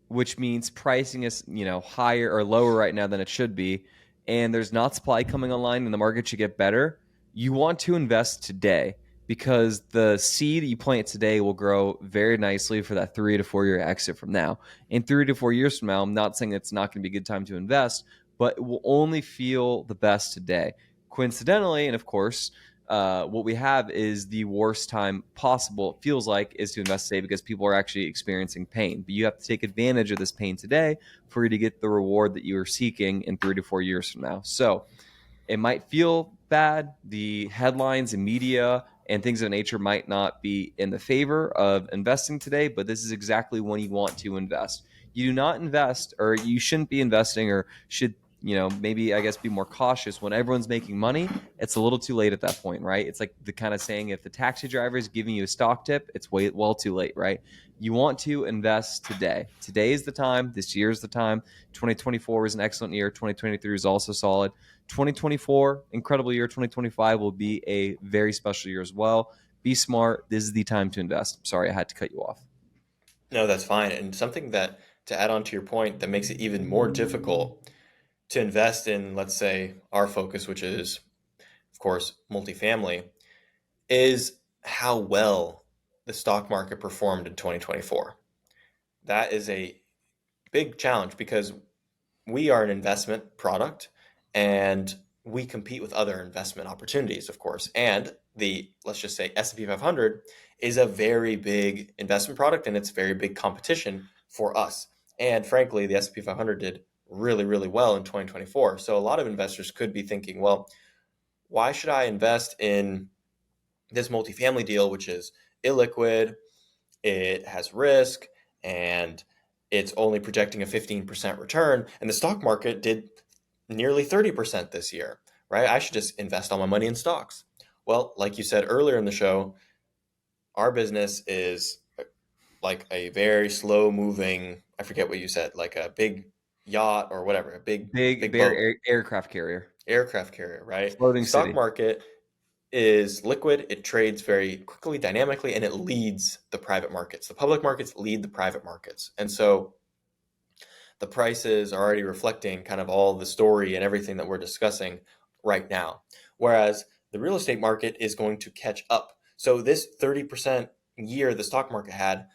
which means pricing is, higher or lower right now than it should be, and there's not supply coming online and the market should get better, you want to invest today, because the seed you plant today will grow very nicely for that 3 to 4 year exit from now. In 3 to 4 years from now, I'm not saying it's not going to be a good time to invest, but it will only feel the best today. Coincidentally, and of course, what we have is the worst time possible, it feels like, is to invest today, because people are actually experiencing pain. But you have to take advantage of this pain today for you to get the reward that you are seeking in 3 to 4 years from now. So it might feel bad. The headlines and media and things of that nature might not be in the favor of investing today, but this is exactly when you want to invest. You do not invest, or you shouldn't be investing, or should, maybe, I guess, be more cautious when everyone's making money. It's a little too late at that point, right? It's like the kind of saying, if the taxi driver is giving you a stock tip, it's well too late, right? You want to invest today. Today is the time. This year is the time. 2024 is an excellent year. 2023 is also solid. 2024, incredible year. 2025 will be a very special year as well. Be smart. This is the time to invest. I'm sorry, I had to cut you off. no, that's fine. And something that, to add on to your point, that makes it even more difficult to invest in, let's say, our focus, which is, of course, multifamily, is how well the stock market performed in 2024. That is a big challenge, because we are an investment product and we compete with other investment opportunities, of course. And the, let's just say, S&P 500 is a very big investment product, and it's very big competition for us. And frankly, the S&P 500 did really, really well in 2024. So a lot of investors could be thinking, well, why should I invest in this multifamily deal, which is illiquid, it has risk, and it's only projecting a 15% return, and the stock market did nearly 30% this year, right? I should just invest all my money in stocks. Well, like you said earlier in the show, our business is like a very slow moving, I forget what you said, like a big yacht or whatever, a Big big bear boat, aircraft carrier, aircraft carrier, right? floating Stock city. market is liquid, it trades very quickly, dynamically, and it leads the private markets. The public markets lead the private markets. And so the prices are already reflecting kind of all the story and everything that we're discussing right now. Whereas the real estate market is going to catch up. So this 30% year the stock market had,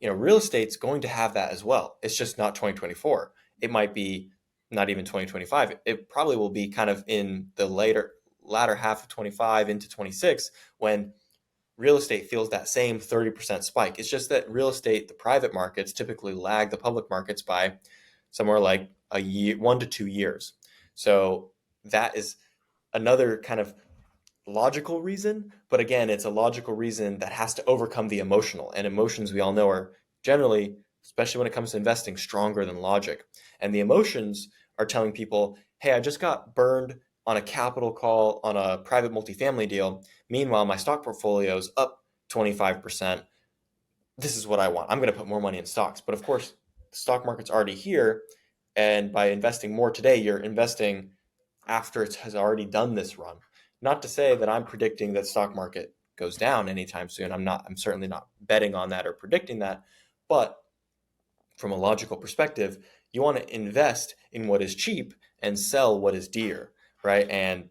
real estate's going to have that as well. It's just not 2024. It might be not even 2025. It probably will be kind of in the latter half of 25 into 26 when real estate feels that same 30% spike. It's just that real estate, the private markets typically lag the public markets by somewhere like a year, 1 to 2 years. So that is another kind of logical reason, but again, it's a logical reason that has to overcome the emotional. And emotions, we all know, are generally, especially when it comes to investing, stronger than logic. And the emotions are telling people, hey, I just got burned on a capital call on a private multifamily deal. Meanwhile, my stock portfolio is up 25%. This is what I want. I'm going to put more money in stocks. But of course, the stock market's already here. And by investing more today, you're investing after it has already done this run. Not to say that I'm predicting that stock market goes down anytime soon. I'm certainly not betting on that or predicting that. But from a logical perspective, you want to invest in what is cheap and sell what is dear, right? And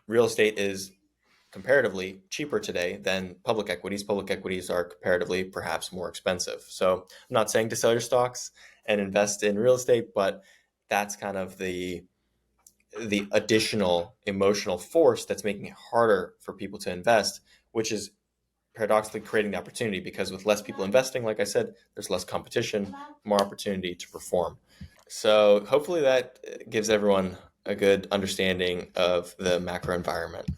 real estate is comparatively cheaper today than public equities. Public equities are comparatively perhaps more expensive. So I'm not saying to sell your stocks and invest in real estate, but that's kind of the additional emotional force that's making it harder for people to invest, which is paradoxically creating the opportunity, because with less people investing, like I said, there's less competition, more opportunity to perform. So hopefully that gives everyone a good understanding of the macro environment.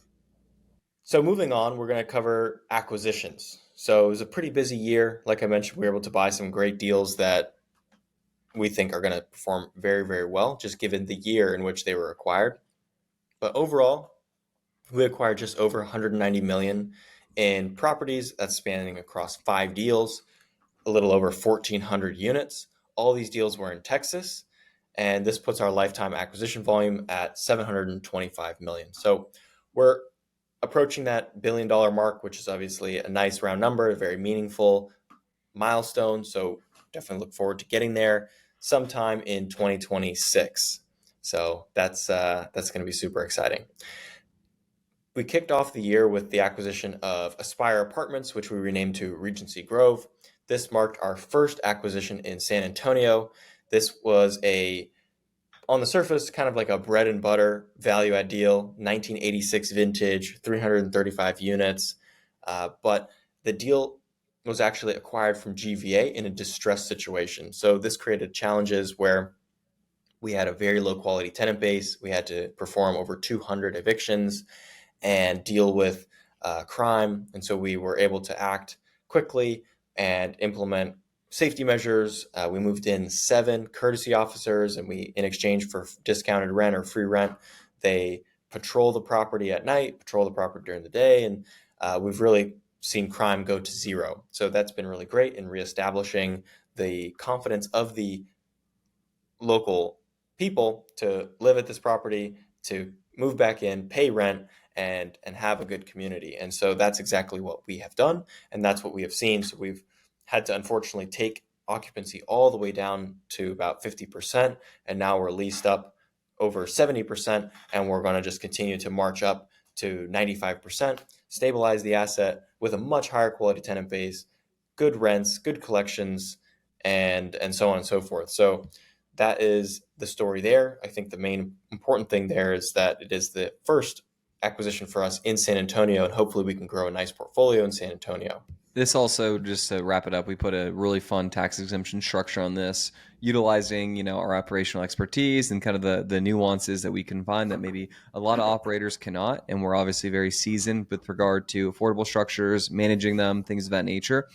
So moving on, we're going to cover acquisitions. So it was a pretty busy year. Like I mentioned, we were able to buy some great deals that we think are going to perform very, very well, just given the year in which they were acquired. But overall, we acquired just over 190 million in properties that's spanning across 5 deals, a little over 1,400 units. All these deals were in Texas, and this puts our lifetime acquisition volume at 725 million. So we're approaching that billion-dollar mark, which is obviously a nice round number, a very meaningful milestone. So definitely look forward to getting there sometime in 2026. So that's going to be super exciting. We kicked off the year with the acquisition of Aspire Apartments, which we renamed to Regency Grove. This marked our first acquisition in San Antonio. This was on the surface, kind of like a bread and butter value add deal, 1986 vintage, 335 units. But the deal was actually acquired from GVA in a distressed situation. So this created challenges where we had a very low quality tenant base. We had to perform over 200 evictions and deal with crime. And so we were able to act quickly and implement safety measures. We moved in 7 courtesy officers, and in exchange for discounted rent or free rent, they patrol the property at night, patrol the property during the day, and we've really seen crime go to zero. So that's been really great in reestablishing the confidence of the local people to live at this property, to move back in, pay rent, and have a good community. And so that's exactly what we have done, and that's what we have seen. So we've had to unfortunately take occupancy all the way down to about 50%, and now we're leased up over 70%, and we're going to just continue to march up to 95%, stabilize the asset with a much higher quality tenant base, good rents, good collections, and so on and so forth. So that is the story there. I think the main important thing there is that it is the first acquisition for us in San Antonio, and hopefully we can grow a nice portfolio in San Antonio. This also, just to wrap it up, we put a really fun tax exemption structure on this, utilizing, our operational expertise and kind of the nuances that we can find that maybe a lot of operators cannot. And we're obviously very seasoned with regard to affordable structures, managing them, things of that nature.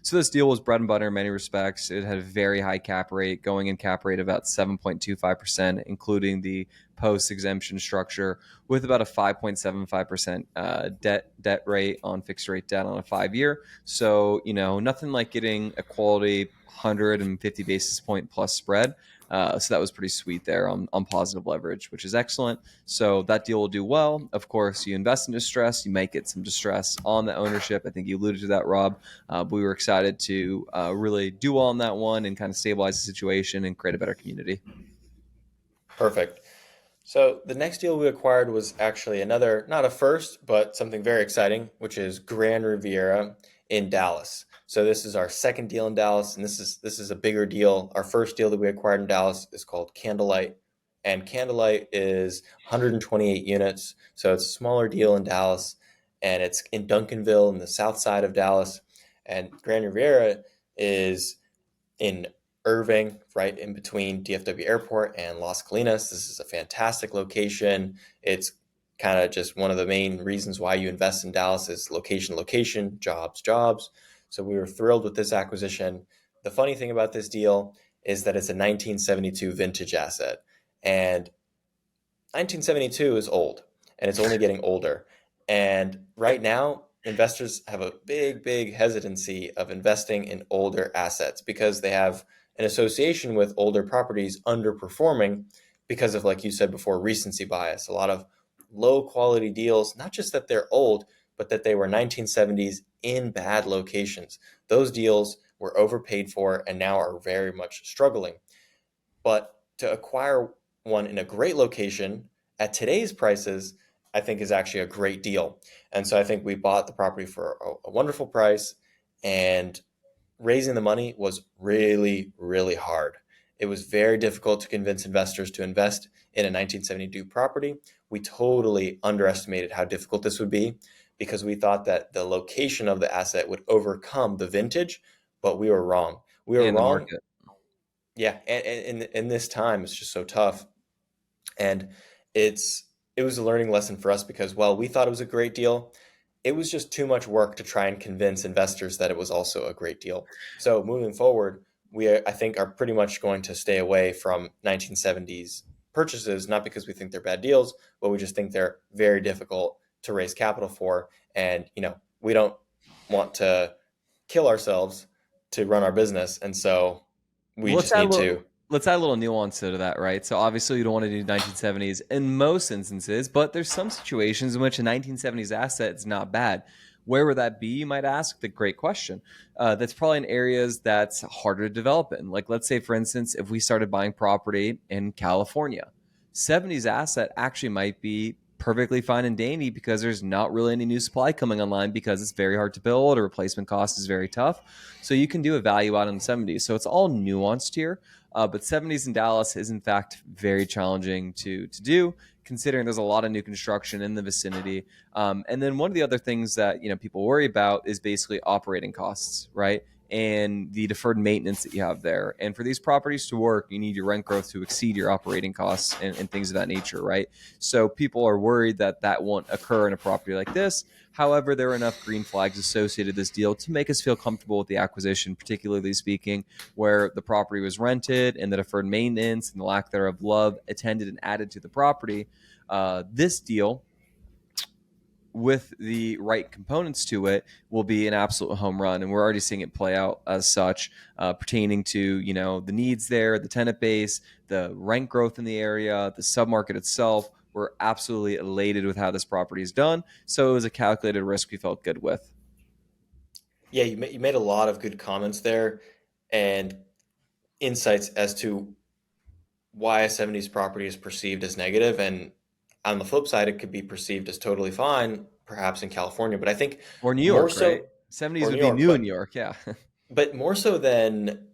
So this deal was bread and butter in many respects. It had a very high cap rate, going in cap rate about 7.25%, including the post exemption structure, with about a 5.75% debt rate on fixed rate debt on a 5 year. So, nothing like getting a quality 150 basis point plus spread. So that was pretty sweet there on positive leverage, which is excellent. So that deal will do well. Of course, you invest in distress, you might get some distress on the ownership. I think you alluded to that, Rob. But we were excited to really do well on that one and kind of stabilize the situation and create a better community. Perfect. So the next deal we acquired was actually another, not a first, but something very exciting, which is Grand Riviera in Dallas. So this is our second deal in Dallas, and this is a bigger deal. Our first deal that we acquired in Dallas is called Candlelight, and Candlelight is 128 units. So it's a smaller deal in Dallas, and it's in Duncanville in the south side of Dallas. And Grand Riviera is in Irving, right in between DFW Airport and Las Colinas. This is a fantastic location. It's kind of just one of the main reasons why you invest in Dallas is location, location, jobs, jobs. So we were thrilled with this acquisition. The funny thing about this deal is that it's a 1972 vintage asset. And 1972 is old, and it's only getting older. And right now, investors have a big, big hesitancy of investing in older assets because they have an association with older properties underperforming because of, like you said before, recency bias. A lot of low quality deals, not just that they're old, but that they were 1970s in bad locations. Those deals were overpaid for and now are very much struggling. But to acquire one in a great location at today's prices, I think is actually a great deal. And so I think we bought the property for a wonderful price, and raising the money was really, really hard. It was very difficult to convince investors to invest in a 1972 property. We totally underestimated how difficult this would be because we thought that the location of the asset would overcome the vintage, but we were wrong. We were And the wrong. market. Yeah, and in this time, it's just so tough. And it's it was a learning lesson for us because while we thought it was a great deal, it was just too much work to try and convince investors that it was also a great deal. So moving forward, I think are pretty much going to stay away from 1970s purchases, not because we think they're bad deals, but we just think they're very difficult to raise capital for. And we don't want to kill ourselves to run our business, and so we Well, just need to. let's add a little nuance to that, right? So obviously you don't want to do 1970s in most instances, but there's some situations in which a 1970s asset is not bad. Where would that be, you might ask? The great question. That's probably in areas that's harder to develop in. Like, let's say, for instance, if we started buying property in California, 70s asset actually might be perfectly fine and dandy because there's not really any new supply coming online because it's very hard to build or replacement cost is very tough. So you can do a value out in the 70s. So it's all nuanced here. But 70s in Dallas is in fact very challenging to do, considering there's a lot of new construction in the vicinity. And then one of the other things that people worry about is basically operating costs, right? And the deferred maintenance that you have there. And for these properties to work, you need your rent growth to exceed your operating costs and things of that nature, right? So people are worried that that won't occur in a property like this. However, there are enough green flags associated with this deal to make us feel comfortable with the acquisition, particularly speaking, where the property was rented and the deferred maintenance and the lack thereof love attended and added to the property. This deal, with the right components to it, will be an absolute home run, and we're already seeing it play out as such, pertaining to the needs there, the tenant base, the rent growth in the area, the submarket itself. We're absolutely elated with how this property is done, so it was a calculated risk we felt good with. Yeah, you made a lot of good comments there and insights as to why a 70s property is perceived as negative. And on the flip side, it could be perceived as totally fine, perhaps in California. But I think Or New more York, right? so, 70s or would New be York, new in New York, yeah. but more so than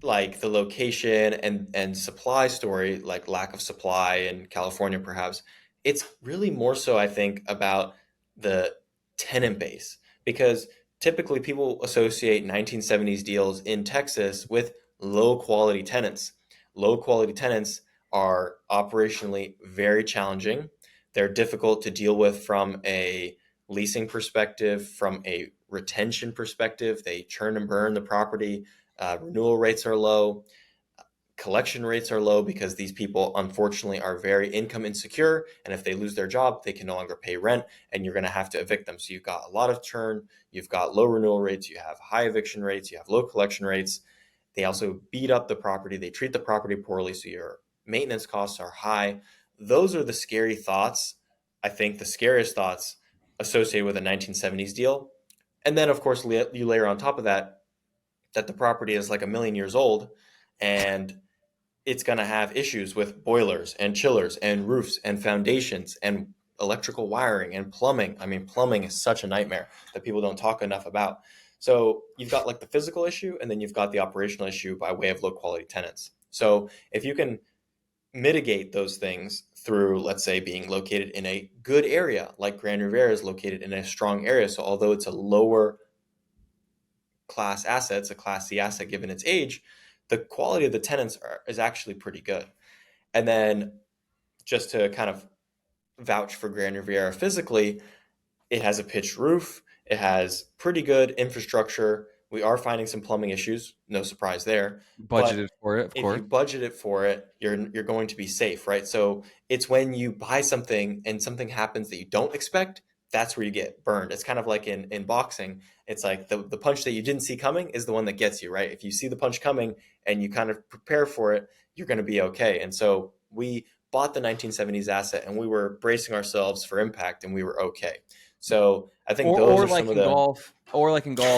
like the location and supply story, like lack of supply in California, perhaps, it's really more so, I think, about the tenant base because typically people associate 1970s deals in Texas with low quality tenants. Low quality tenants are operationally very challenging. They're difficult to deal with from a leasing perspective, from a retention perspective. They churn and burn the property. Renewal rates are low. Collection rates are low because these people unfortunately are very income insecure, and if they lose their job they can no longer pay rent, and you're going to have to evict them. So you've got a lot of churn, you've got low renewal rates, you have high eviction rates, you have low collection rates. They also beat up the property, they treat the property poorly, so your maintenance costs are high. Those are the scary thoughts, I think the scariest thoughts associated with a 1970s deal. And then of course you layer on top of that that the property is like a million years old, and it's going to have issues with boilers and chillers and roofs and foundations and electrical wiring and plumbing. I mean, plumbing is such a nightmare that people don't talk enough about. So you've got like the physical issue, and then you've got the operational issue by way of low quality tenants. So if you can mitigate those things through, let's say, being located in a good area, like Grand Rivera is located in a strong area. So although it's a lower class asset, it's a class C asset given its age, the quality of the tenants is actually pretty good. And then just to kind of vouch for Grand Riviera physically, it has a pitched roof. It has pretty good infrastructure. We are finding some plumbing issues, no surprise there. Budgeted But for it, of if course. you budget it for it, you're going to be safe, right? So it's when you buy something and something happens that you don't expect, that's where you get burned. It's kind of like in boxing. It's like the punch that you didn't see coming is the one that gets you, right? If you see the punch coming and you kind of prepare for it, you're going to be okay. And so we bought the 1970s asset and we were bracing ourselves for impact, and we were okay. So I think those Or are some like of in the golf,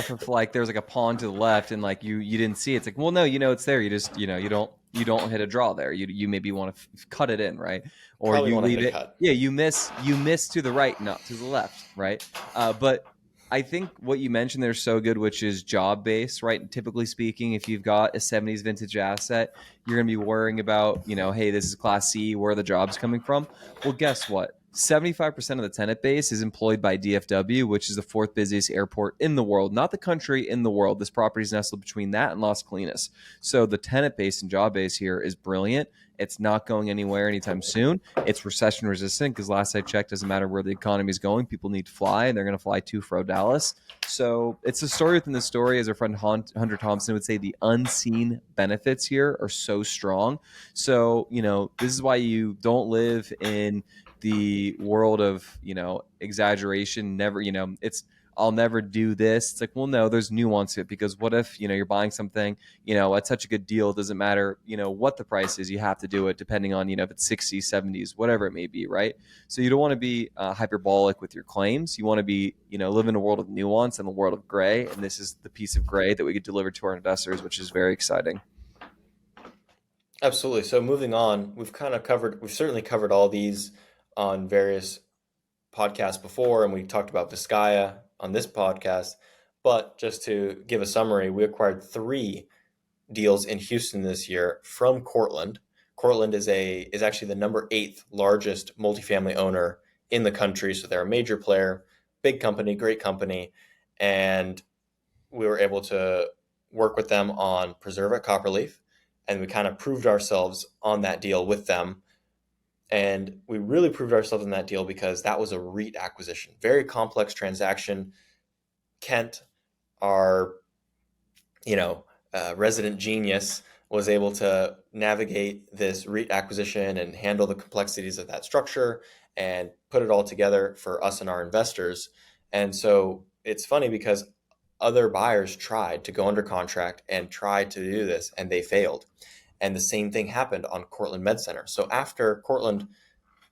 if like there's like a pond to the left and like you didn't see it, it's like, well, no, it's there. You just you don't hit a draw there. You maybe want to cut it in, right? Or probably you want to hit leave a it. cut. Yeah, you miss to the right, not to the left, right? But I think what you mentioned there is so good, which is job based, right? Typically speaking, if you've got a 70s vintage asset, you're going to be worrying about, hey, this is Class C, where are the jobs coming from? Well, guess what? 75% of the tenant base is employed by DFW, which is the fourth busiest airport in the world, not the country, in the world. This property is nestled between that and Las Colinas. So the tenant base and job base here is brilliant. It's not going anywhere anytime soon. It's recession resistant because last I checked, doesn't matter where the economy is going, people need to fly, and they're going to fly to Fro Dallas. So it's a story within the story. As our friend Hunter Thompson would say, the unseen benefits here are so strong. So, this is why you don't live in the world of exaggeration. Never, it's I'll never do this. It's like, well, no, there's nuance to it, because what if you're buying something at such a good deal, it doesn't matter what the price is, you have to do it depending on if it's 60s, 70s, whatever it may be, right? So you don't want to be hyperbolic with your claims. You want to be live in a world of nuance and a world of gray, and this is the piece of gray that we could deliver to our investors, which is very exciting. Absolutely. So moving on, we've certainly covered all these on various podcasts before, and we talked about Vizcaya on this podcast. But just to give a summary, we acquired 3 deals in Houston this year from Courtland. Courtland is actually the number 8th largest multifamily owner in the country, so they're a major player, big company, great company, and we were able to work with them on Preserve at Copperleaf, and we kind of proved ourselves on that deal with them. And we really proved ourselves in that deal because that was a REIT acquisition, very complex transaction. Kent, our resident genius, was able to navigate this REIT acquisition and handle the complexities of that structure and put it all together for us and our investors. And so it's funny because other buyers tried to go under contract and tried to do this, and they failed. And the same thing happened on Courtland Med Center. So after Courtland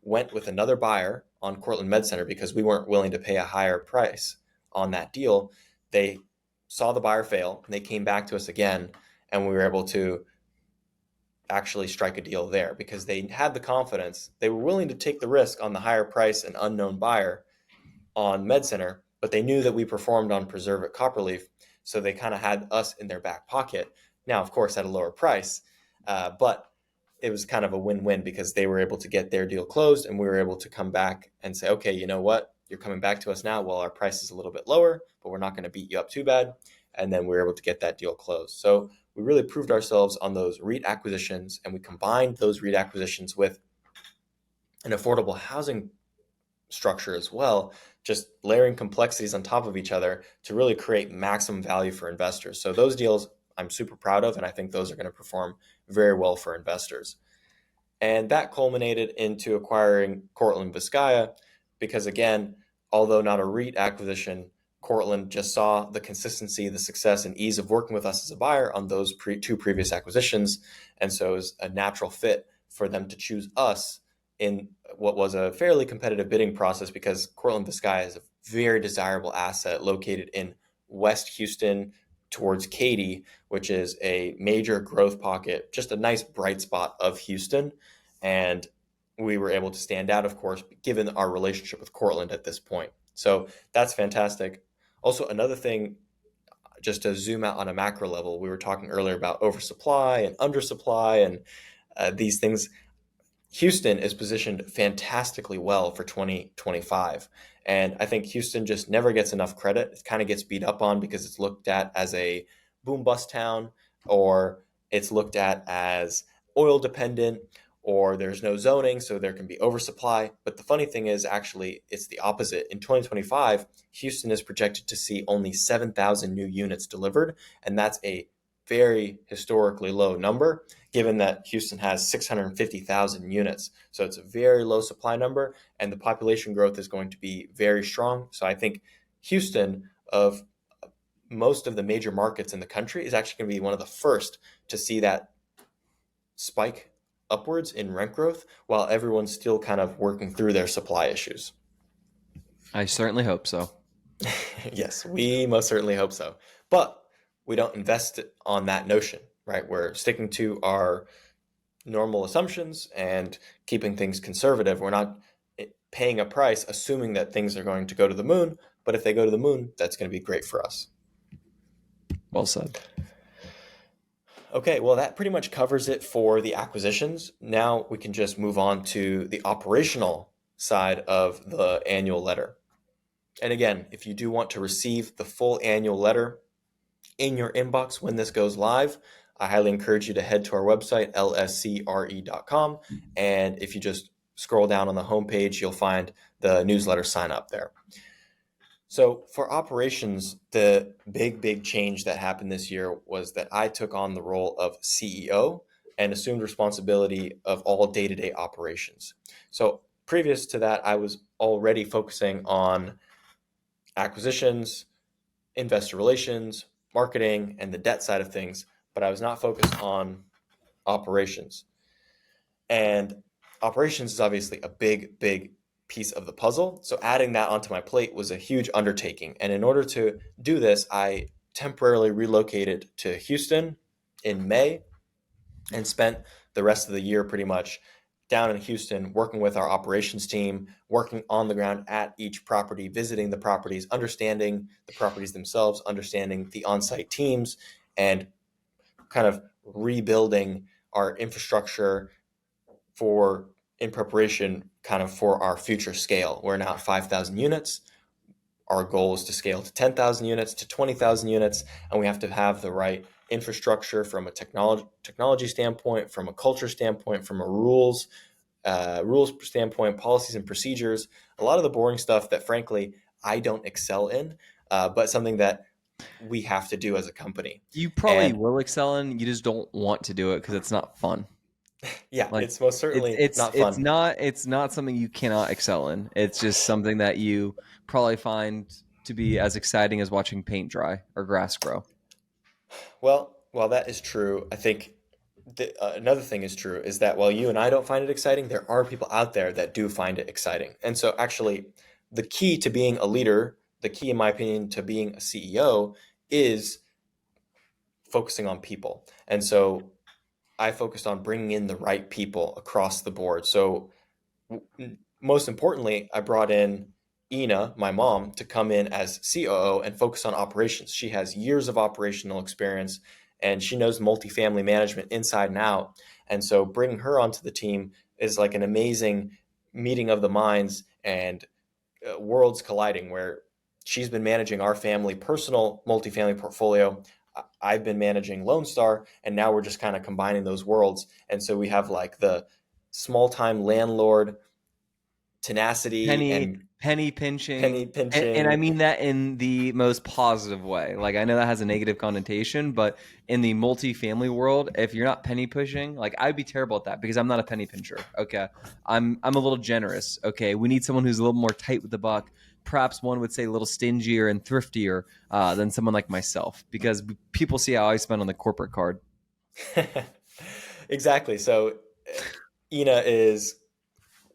went with another buyer on Courtland Med Center because we weren't willing to pay a higher price on that deal, they saw the buyer fail and they came back to us again, and we were able to actually strike a deal there because they had the confidence. They were willing to take the risk on the higher price and unknown buyer on Med Center, but they knew that we performed on Preserve at Copperleaf, so they kind of had us in their back pocket. Now, of course, at a lower price, but it was kind of a win-win because they were able to get their deal closed, and we were able to come back and say, okay, you know what? You're coming back to us now. Well, our price is a little bit lower, but but we're not going to beat you up too bad. And then we were able to get that deal closed. So we really proved ourselves on those REIT acquisitions, and we combined those REIT acquisitions with an affordable housing structure as well, just layering complexities on top of each other to really create maximum value for investors. So those deals I'm super proud of, and I think those are going to perform very well for investors. And that culminated into acquiring Courtland Vizcaya, because again, although not a REIT acquisition, Courtland just saw the consistency, the success, and ease of working with us as a buyer on those two previous acquisitions. And so it was a natural fit for them to choose us in what was a fairly competitive bidding process, because Courtland Vizcaya is a very desirable asset located in West Houston towards Katy, which is a major growth pocket, just a nice bright spot of Houston. And we were able to stand out, of course, given our relationship with Courtland at this point. So that's fantastic. Also, another thing, just to zoom out on a macro level, we were talking earlier about oversupply and undersupply and these things. Houston is positioned fantastically well for 2025. And I think Houston just never gets enough credit. It kind of gets beat up on because it's looked at as a boom bust town, or it's looked at as oil dependent, or there's no zoning, so there can be oversupply. But the funny thing is, actually, it's the opposite. In 2025, Houston is projected to see only 7,000 new units delivered, and that's a very historically low number, given that Houston has 650,000 units. So it's a very low supply number, and the population growth is going to be very strong. So I think Houston, of most of the major markets in the country, is actually going to be one of the first to see that spike upwards in rent growth while everyone's still kind of working through their supply issues. I certainly hope so. Yes, we most certainly hope so. But we don't invest on that notion, right? We're sticking to our normal assumptions and keeping things conservative. We're not paying a price assuming that things are going to go to the moon, but if they go to the moon, that's going to be great for us. Well said. Okay, well, that pretty much covers it for the acquisitions. Now we can just move on to the operational side of the annual letter. And again, if you do want to receive the full annual letter in your inbox when this goes live, I highly encourage you to head to our website, lscre.com. And if you just scroll down on the homepage, you'll find the newsletter sign up there. So for operations, the big change that happened this year was that I took on the role of CEO and assumed responsibility of all day-to-day operations. So previous to that, I was already focusing on acquisitions, investor relations, marketing, and the debt side of things, but I was not focused on operations. And operations is obviously a big piece of the puzzle. So adding that onto my plate was a huge undertaking. And in order to do this, I temporarily relocated to Houston in May and spent the rest of the year pretty much down in Houston, working with our operations team, working on the ground at each property, visiting the properties, understanding the properties themselves, understanding the on-site teams, and kind of rebuilding our infrastructure in preparation kind of for our future scale. We're now at 5,000 units. Our goal is to scale to 10,000 units, to 20,000 units, and we have to have the right infrastructure from a technology standpoint, from a culture standpoint, from a rules standpoint, policies and procedures, a lot of the boring stuff that frankly I don't excel in, but something that we have to do as a company. You probably will excel in, you just don't want to do it because it's not fun. Yeah, Like it's most certainly not fun. It's not something you cannot excel in. It's just something that you probably find to be as exciting as watching paint dry or grass grow. Well, while that is true, I think another thing is true is that while you and I don't find it exciting, there are people out there that do find it exciting. And so actually, the key to being a leader, the key, in my opinion, to being a CEO is focusing on people. And so I focused on bringing in the right people across the board. So most importantly, I brought in Ina, my mom, to come in as COO and focus on operations. She has years of operational experience and she knows multifamily management inside and out. And so bringing her onto the team is like an amazing meeting of the minds and worlds colliding, where she's been managing our family personal multifamily portfolio. I've been managing Lone Star, and now we're just kind of combining those worlds. And so we have like the small time landlord tenacity penny and penny pinching, penny and I pinching. mean that in the most positive way. Like, I know that has a negative connotation, but in the multifamily world, if you're not penny pushing, like, I'd be terrible at that because I'm not a penny pincher. Okay, I'm a little generous. Okay, we need someone who's a little more tight with the buck. Perhaps one would say a little stingier and thriftier than someone like myself, because people see how I spend on the corporate card. Exactly. So Ina is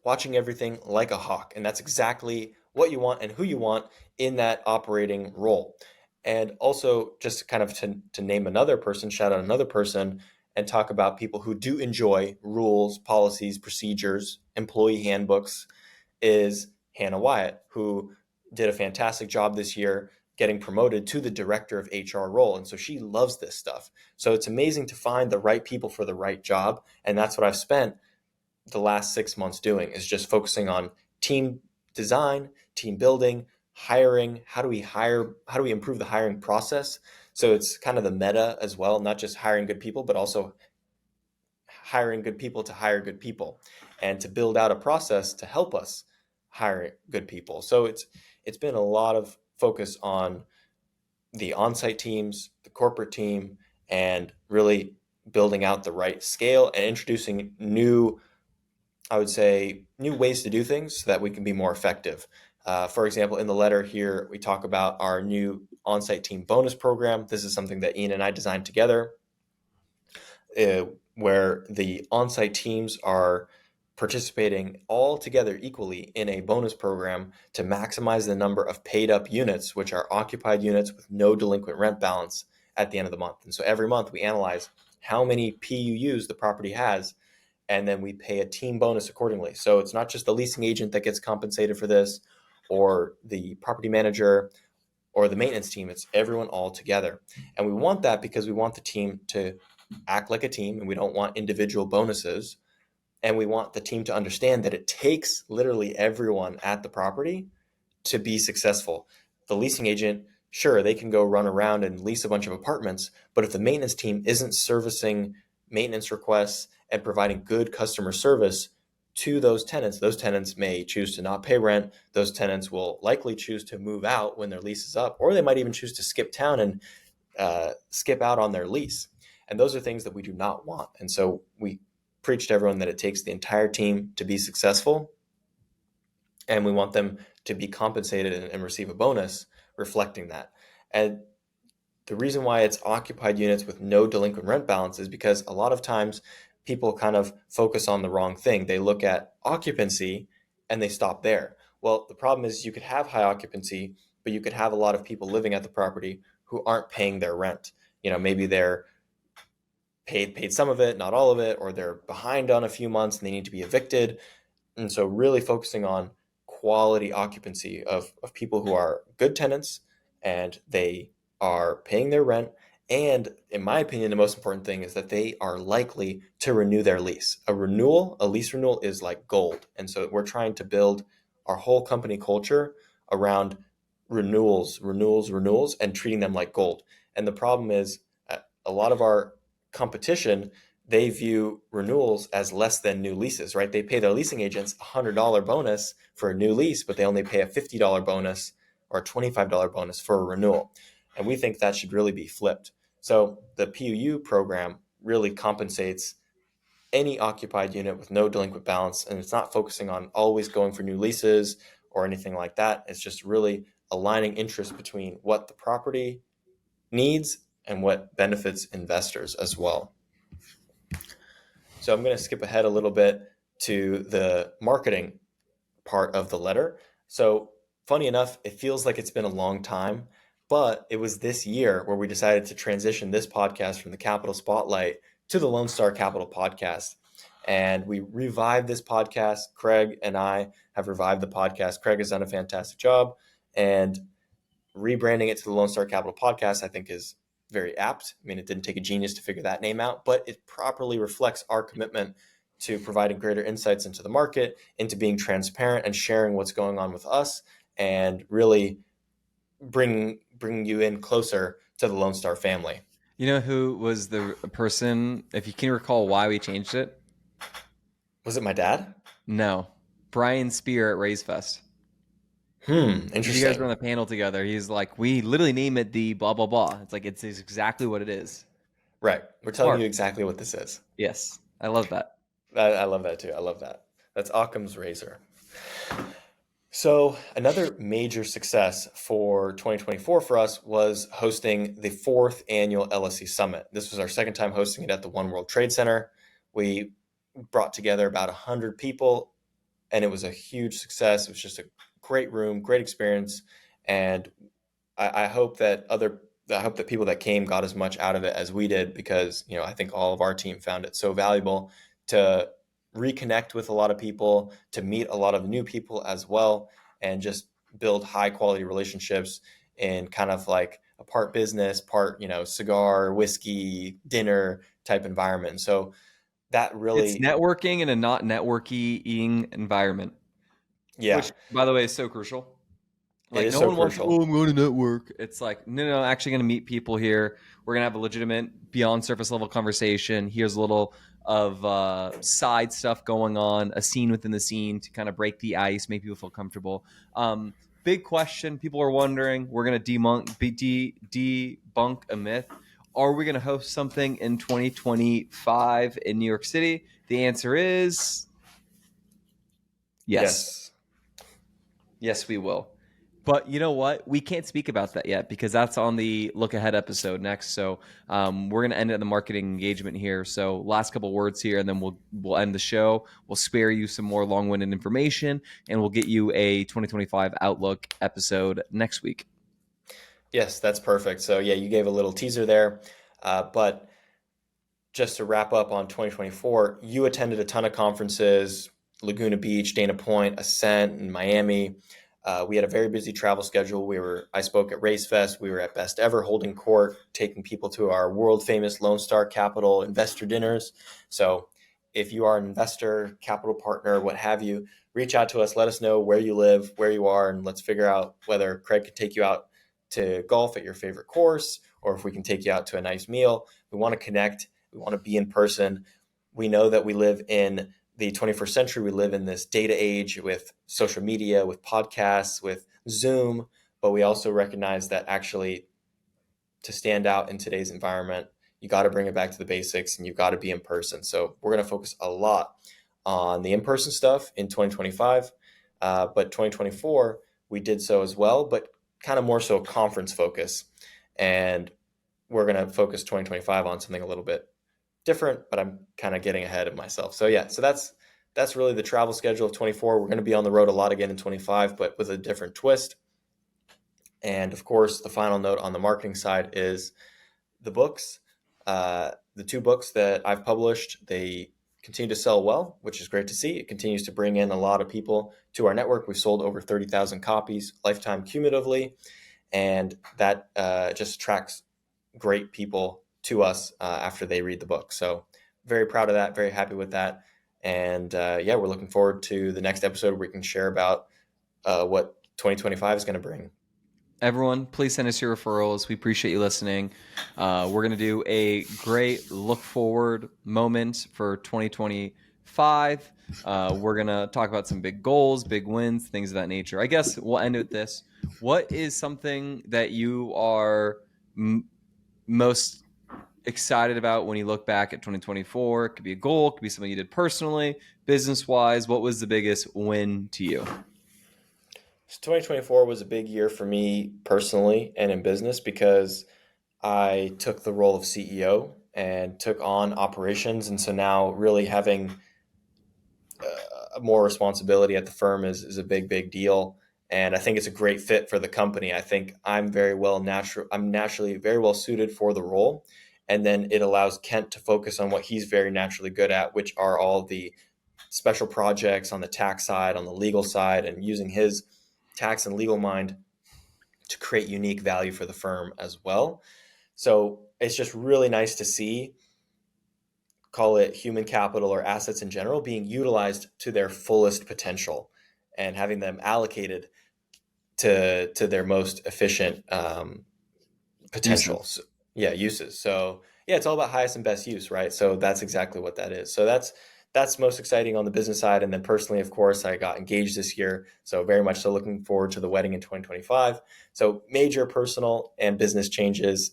watching everything like a hawk. And that's exactly what you want and who you want in that operating role. And also, just kind of to name another person, shout out another person, and talk about people who do enjoy rules, policies, procedures, employee handbooks, is Hannah Wyatt, who did a fantastic job this year getting promoted to the director of HR role. And so she loves this stuff. So it's amazing to find the right people for the right job. And that's what I've spent the last 6 months doing, is just focusing on team design, team building, hiring. How do we hire? How do we improve the hiring process? So it's kind of the meta as well, not just hiring good people, but also hiring good people to hire good people, and to build out a process to help us hire good people. So it's been a lot of focus on the on-site teams, the corporate team, and really building out the right scale and introducing new, I would say, new ways to do things so that we can be more effective. For example, in the letter here, we talk about our new on-site team bonus program. This is something that Ian and I designed together, where the on-site teams are participating all together equally in a bonus program to maximize the number of paid up units, which are occupied units with no delinquent rent balance at the end of the month. And so every month we analyze how many PUUs the property has, and then we pay a team bonus accordingly. So it's not just the leasing agent that gets compensated for this, or the property manager, or the maintenance team. It's everyone all together. And we want that because we want the team to act like a team, and we don't want individual bonuses. And we want the team to understand that it takes literally everyone at the property to be successful. The leasing agent, sure, they can go run around and lease a bunch of apartments, but if the maintenance team isn't servicing maintenance requests and providing good customer service to those tenants may choose to not pay rent. Those tenants will likely choose to move out when their lease is up, or they might even choose to skip town and skip out on their lease. And those are things that we do not want. And so we preach to everyone that it takes the entire team to be successful, and we want them to be compensated and receive a bonus reflecting that. And the reason why it's occupied units with no delinquent rent balance is because a lot of times people kind of focus on the wrong thing. They look at occupancy and they stop there. Well, the problem is you could have high occupancy, but you could have a lot of people living at the property who aren't paying their rent. Maybe they're paid some of it, not all of it, or they're behind on a few months and they need to be evicted. And so really focusing on quality occupancy of people who are good tenants and they are paying their rent. And in my opinion, the most important thing is that they are likely to renew their lease. A lease renewal is like gold. And so we're trying to build our whole company culture around renewals, and treating them like gold. And the problem is a lot of our competition, they view renewals as less than new leases, right? They pay their leasing agents $100 bonus for a new lease, but they only pay a $50 bonus or a $25 bonus for a renewal. And we think that should really be flipped. So the PUU program really compensates any occupied unit with no delinquent balance, and it's not focusing on always going for new leases or anything like that. It's just really aligning interests between what the property needs and what benefits investors as well. So I'm going to skip ahead a little bit to the marketing part of the letter. So funny enough, it feels like it's been a long time, but it was this year where we decided to transition this podcast from the Capital Spotlight to the Lone Star Capital Podcast. And we revived this podcast. Craig and I have revived the podcast. Craig has done a fantastic job, and rebranding it to the Lone Star Capital Podcast, I think, is very apt. I mean, it didn't take a genius to figure that name out, but it properly reflects our commitment to providing greater insights into the market, into being transparent and sharing what's going on with us, and really bring you in closer to the Lone Star family. You know who was the person, if you can recall why we changed it? Was it my dad? No. Brian Spear at Raise Fest. You guys were on Interesting. the panel together. He's like, we literally name it the blah, blah, blah. It's like, it's exactly what it is. Right. We're telling Smart. you exactly what this is. Yes. I love that. I love that too. I love that. That's Occam's razor. So another major success for 2024 for us was hosting the fourth annual LSE Summit. This was our second time hosting it at the One World Trade Center. We brought together about 100 people, and it was a huge success. It was just a great room, great experience, and I hope that people that came got as much out of it as we did, because I think all of our team found it so valuable to reconnect with a lot of people, to meet a lot of new people as well, and just build high quality relationships in kind of like a part business, part cigar, whiskey, dinner type environment. So that It's really, networking in a not networking environment, yeah, which, by the way, is so crucial. it Like, is no so one wants, oh, crucial. I'm going to network. It's like, no, no, actually going to meet people here. We're going to have a legitimate, beyond surface level conversation. Here's a little of side stuff going on, a scene within the scene to kind of break the ice, make people feel comfortable. Big question. People are wondering. We're going to debunk a myth. Are we going to host something in 2025 in New York City? The answer is yes. Yes. Yes, we will. But you know what? We can't speak about that yet because that's on the look ahead episode next. So we're going to end it in the marketing engagement here. So last couple words here, and then we'll end the show. We'll spare you some more long-winded information, and we'll get you a 2025 outlook episode next week. Yes, that's perfect. So yeah, you gave a little teaser there, but just to wrap up on 2024, you attended a ton of conferences: Laguna Beach, Dana Point, Ascent, and Miami. We had a very busy travel schedule. I spoke at Race Fest. We were at Best Ever holding court, taking people to our world famous Lone Star Capital investor dinners. So if you are an investor, capital partner, what have you, reach out to us. Let us know where you live, where you are, and let's figure out whether Craig can take you out to golf at your favorite course, or if we can take you out to a nice meal. We want to connect. We want to be in person. We know that we live in the 21st century. We live in this data age with social media, with podcasts, with Zoom, but we also recognize that actually, to stand out in today's environment, you got to bring it back to the basics, and you've got to be in person. So we're going to focus a lot on the in-person stuff in 2025, but 2024 we did so as well, but kind of more so conference focus, and we're going to focus 2025 on something a little bit different, but I'm kind of getting ahead of myself. So yeah, so that's really the travel schedule of 24. We're going to be on the road a lot again in 25, but with a different twist. And of course, the final note on the marketing side is the books. The two books that I've published, they continue to sell well, which is great to see. It continues to bring in a lot of people to our network. We've sold over 30,000 copies lifetime cumulatively, and that just attracts great people to us after they read the book. So very proud of that, very happy with that. And yeah, we're looking forward to the next episode where we can share about what 2025 is going to bring. Everyone, please send us your referrals. We appreciate you listening. We're going to do a great look forward moment for 2025. We're going to talk about some big goals, big wins, things of that nature. I guess we'll end with this. What is something that you are most excited about when you look back at 2024? It could be a goal, it could be something you did personally, business wise. What was the biggest win to you? So 2024 was a big year for me personally and in business, because I took the role of CEO and took on operations. And so now really having more responsibility at the firm is a big deal. And I think it's a great fit for the company. I think I'm naturally very well suited for the role. And then it allows Kent to focus on what he's very naturally good at, which are all the special projects on the tax side, on the legal side, and using his tax and legal mind to create unique value for the firm as well. So it's just really nice to see, call it human capital or assets in general, being utilized to their fullest potential and having them allocated to their most efficient potential. Uses. So, yeah, uses. So yeah, it's all about highest and best use, right? So that's exactly what that is. So that's most exciting on the business side. And then personally, of course, I got engaged this year. So very much so looking forward to the wedding in 2025. So major personal and business changes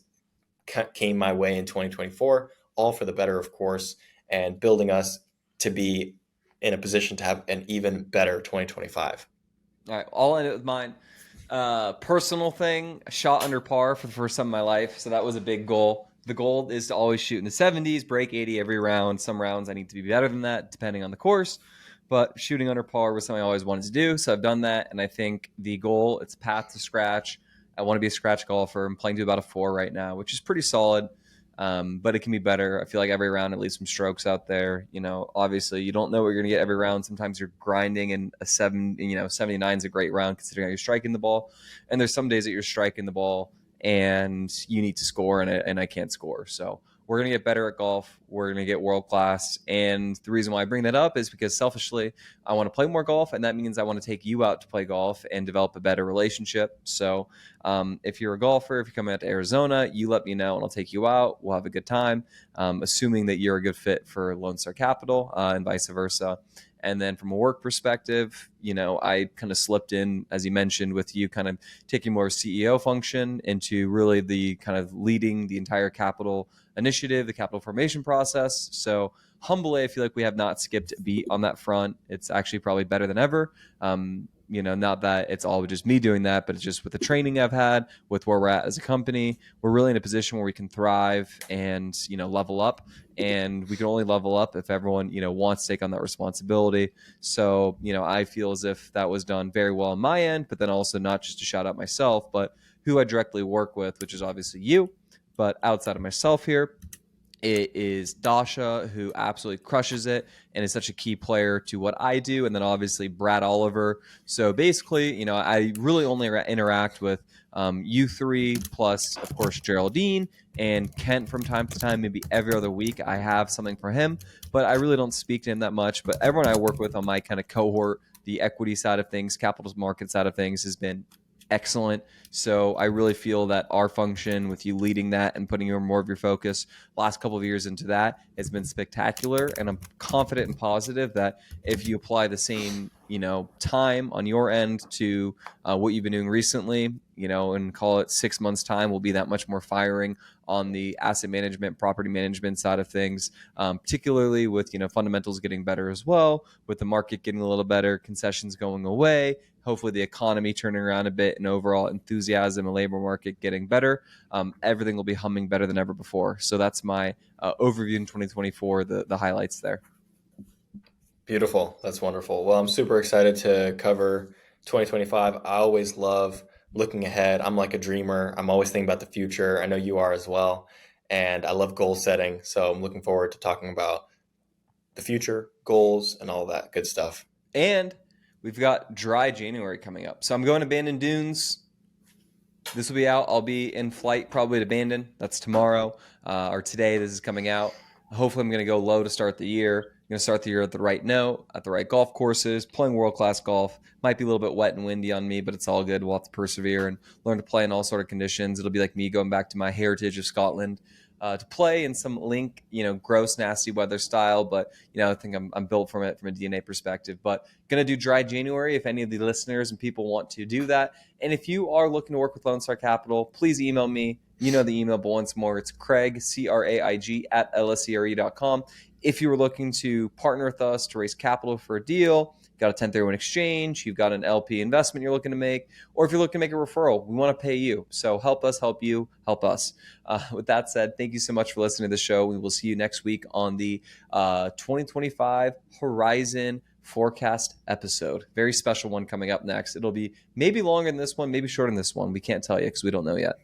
came my way in 2024, all for the better, of course, and building us to be in a position to have an even better 2025. All right, I'll end it with mine. Personal thing, I shot under par for the first time in my life, so that was a big goal. The goal is to always shoot in the 70s, break 80 every round. Some rounds I need to be better than that, depending on the course. But shooting under par was something I always wanted to do, so I've done that. And I think the goal, it's path to scratch. I want to be a scratch golfer. I'm playing to about a 4 right now, which is pretty solid. But it can be better. I feel like every round, at least some strokes out there. Obviously, you don't know what you're going to get every round. Sometimes you're grinding, and a 79 is a great round considering how you're striking the ball. And there's some days that you're striking the ball and you need to score, and I can't score. So we're going to get better at golf. We're going to get world class. And the reason why I bring that up is because selfishly, I want to play more golf. And that means I want to take you out to play golf and develop a better relationship. So if you're a golfer, if you're coming out to Arizona, you let me know and I'll take you out. We'll have a good time, assuming that you're a good fit for Lone Star Capital and vice versa. And then from a work perspective, I kind of slipped in, as you mentioned, with you kind of taking more CEO function into really the kind of leading the entire capital initiative, the capital formation process. So humbly, I feel like we have not skipped a beat on that front. It's actually probably better than ever. Not that it's all just me doing that, but it's just with the training I've had, with where we're at as a company, we're really in a position where we can thrive and, level up. And we can only level up if everyone, wants to take on that responsibility. So, I feel as if that was done very well on my end, but then also not just to shout out myself, but who I directly work with, which is obviously you. But outside of myself here, it is Dasha, who absolutely crushes it and is such a key player to what I do. And then obviously Brad Oliver. So basically, I really only interact with you three, plus, of course, Geraldine and Kent from time to time, maybe every other week. I have something for him, but I really don't speak to him that much. But everyone I work with on my kind of cohort, the equity side of things, capital market side of things, has been excellent. So I really feel that our function with you leading that and putting more of your focus last couple of years into that has been spectacular. And I'm confident and positive that if you apply the same, time on your end to what you've been doing recently, and call it 6 months time, will be that much more firing on the asset management, property management side of things, particularly with, fundamentals getting better as well, with the market getting a little better, concessions going away, hopefully the economy turning around a bit, and overall enthusiasm and labor market getting better. Everything will be humming better than ever before. So that's my overview in 2024, the highlights there. Beautiful. That's wonderful. Well, I'm super excited to cover 2025. I always love looking ahead. I'm like a dreamer. I'm always thinking about the future. I know you are as well. And I love goal setting. So I'm looking forward to talking about the future, goals, and all that good stuff. And we've got dry January coming up. So I'm going to Bandon Dunes. This will be out. I'll be in flight probably to Bandon. That's tomorrow or today. This is coming out. Hopefully I'm going to go low to start the year. I'm going to start the year at the right note, at the right golf courses, playing world-class golf. Might be a little bit wet and windy on me, but it's all good. We'll have to persevere and learn to play in all sort of conditions. It'll be like me going back to my heritage of Scotland to play in some link, gross, nasty weather style. But, I think I'm built from it from a DNA perspective. But going to do dry January if any of the listeners and people want to do that. And if you are looking to work with Lone Star Capital, please email me. You know the email, but once more, it's Craig, CRAIG, @lscre.com. If you were looking to partner with us to raise capital for a deal, got a 1031 exchange, you've got an LP investment you're looking to make, or if you're looking to make a referral, we want to pay you. So help us, help you, help us. With that said, thank you so much for listening to the show. We will see you next week on the 2025 Horizon forecast episode. Very special one coming up next. It'll be maybe longer than this one, maybe shorter than this one. We can't tell you because we don't know yet.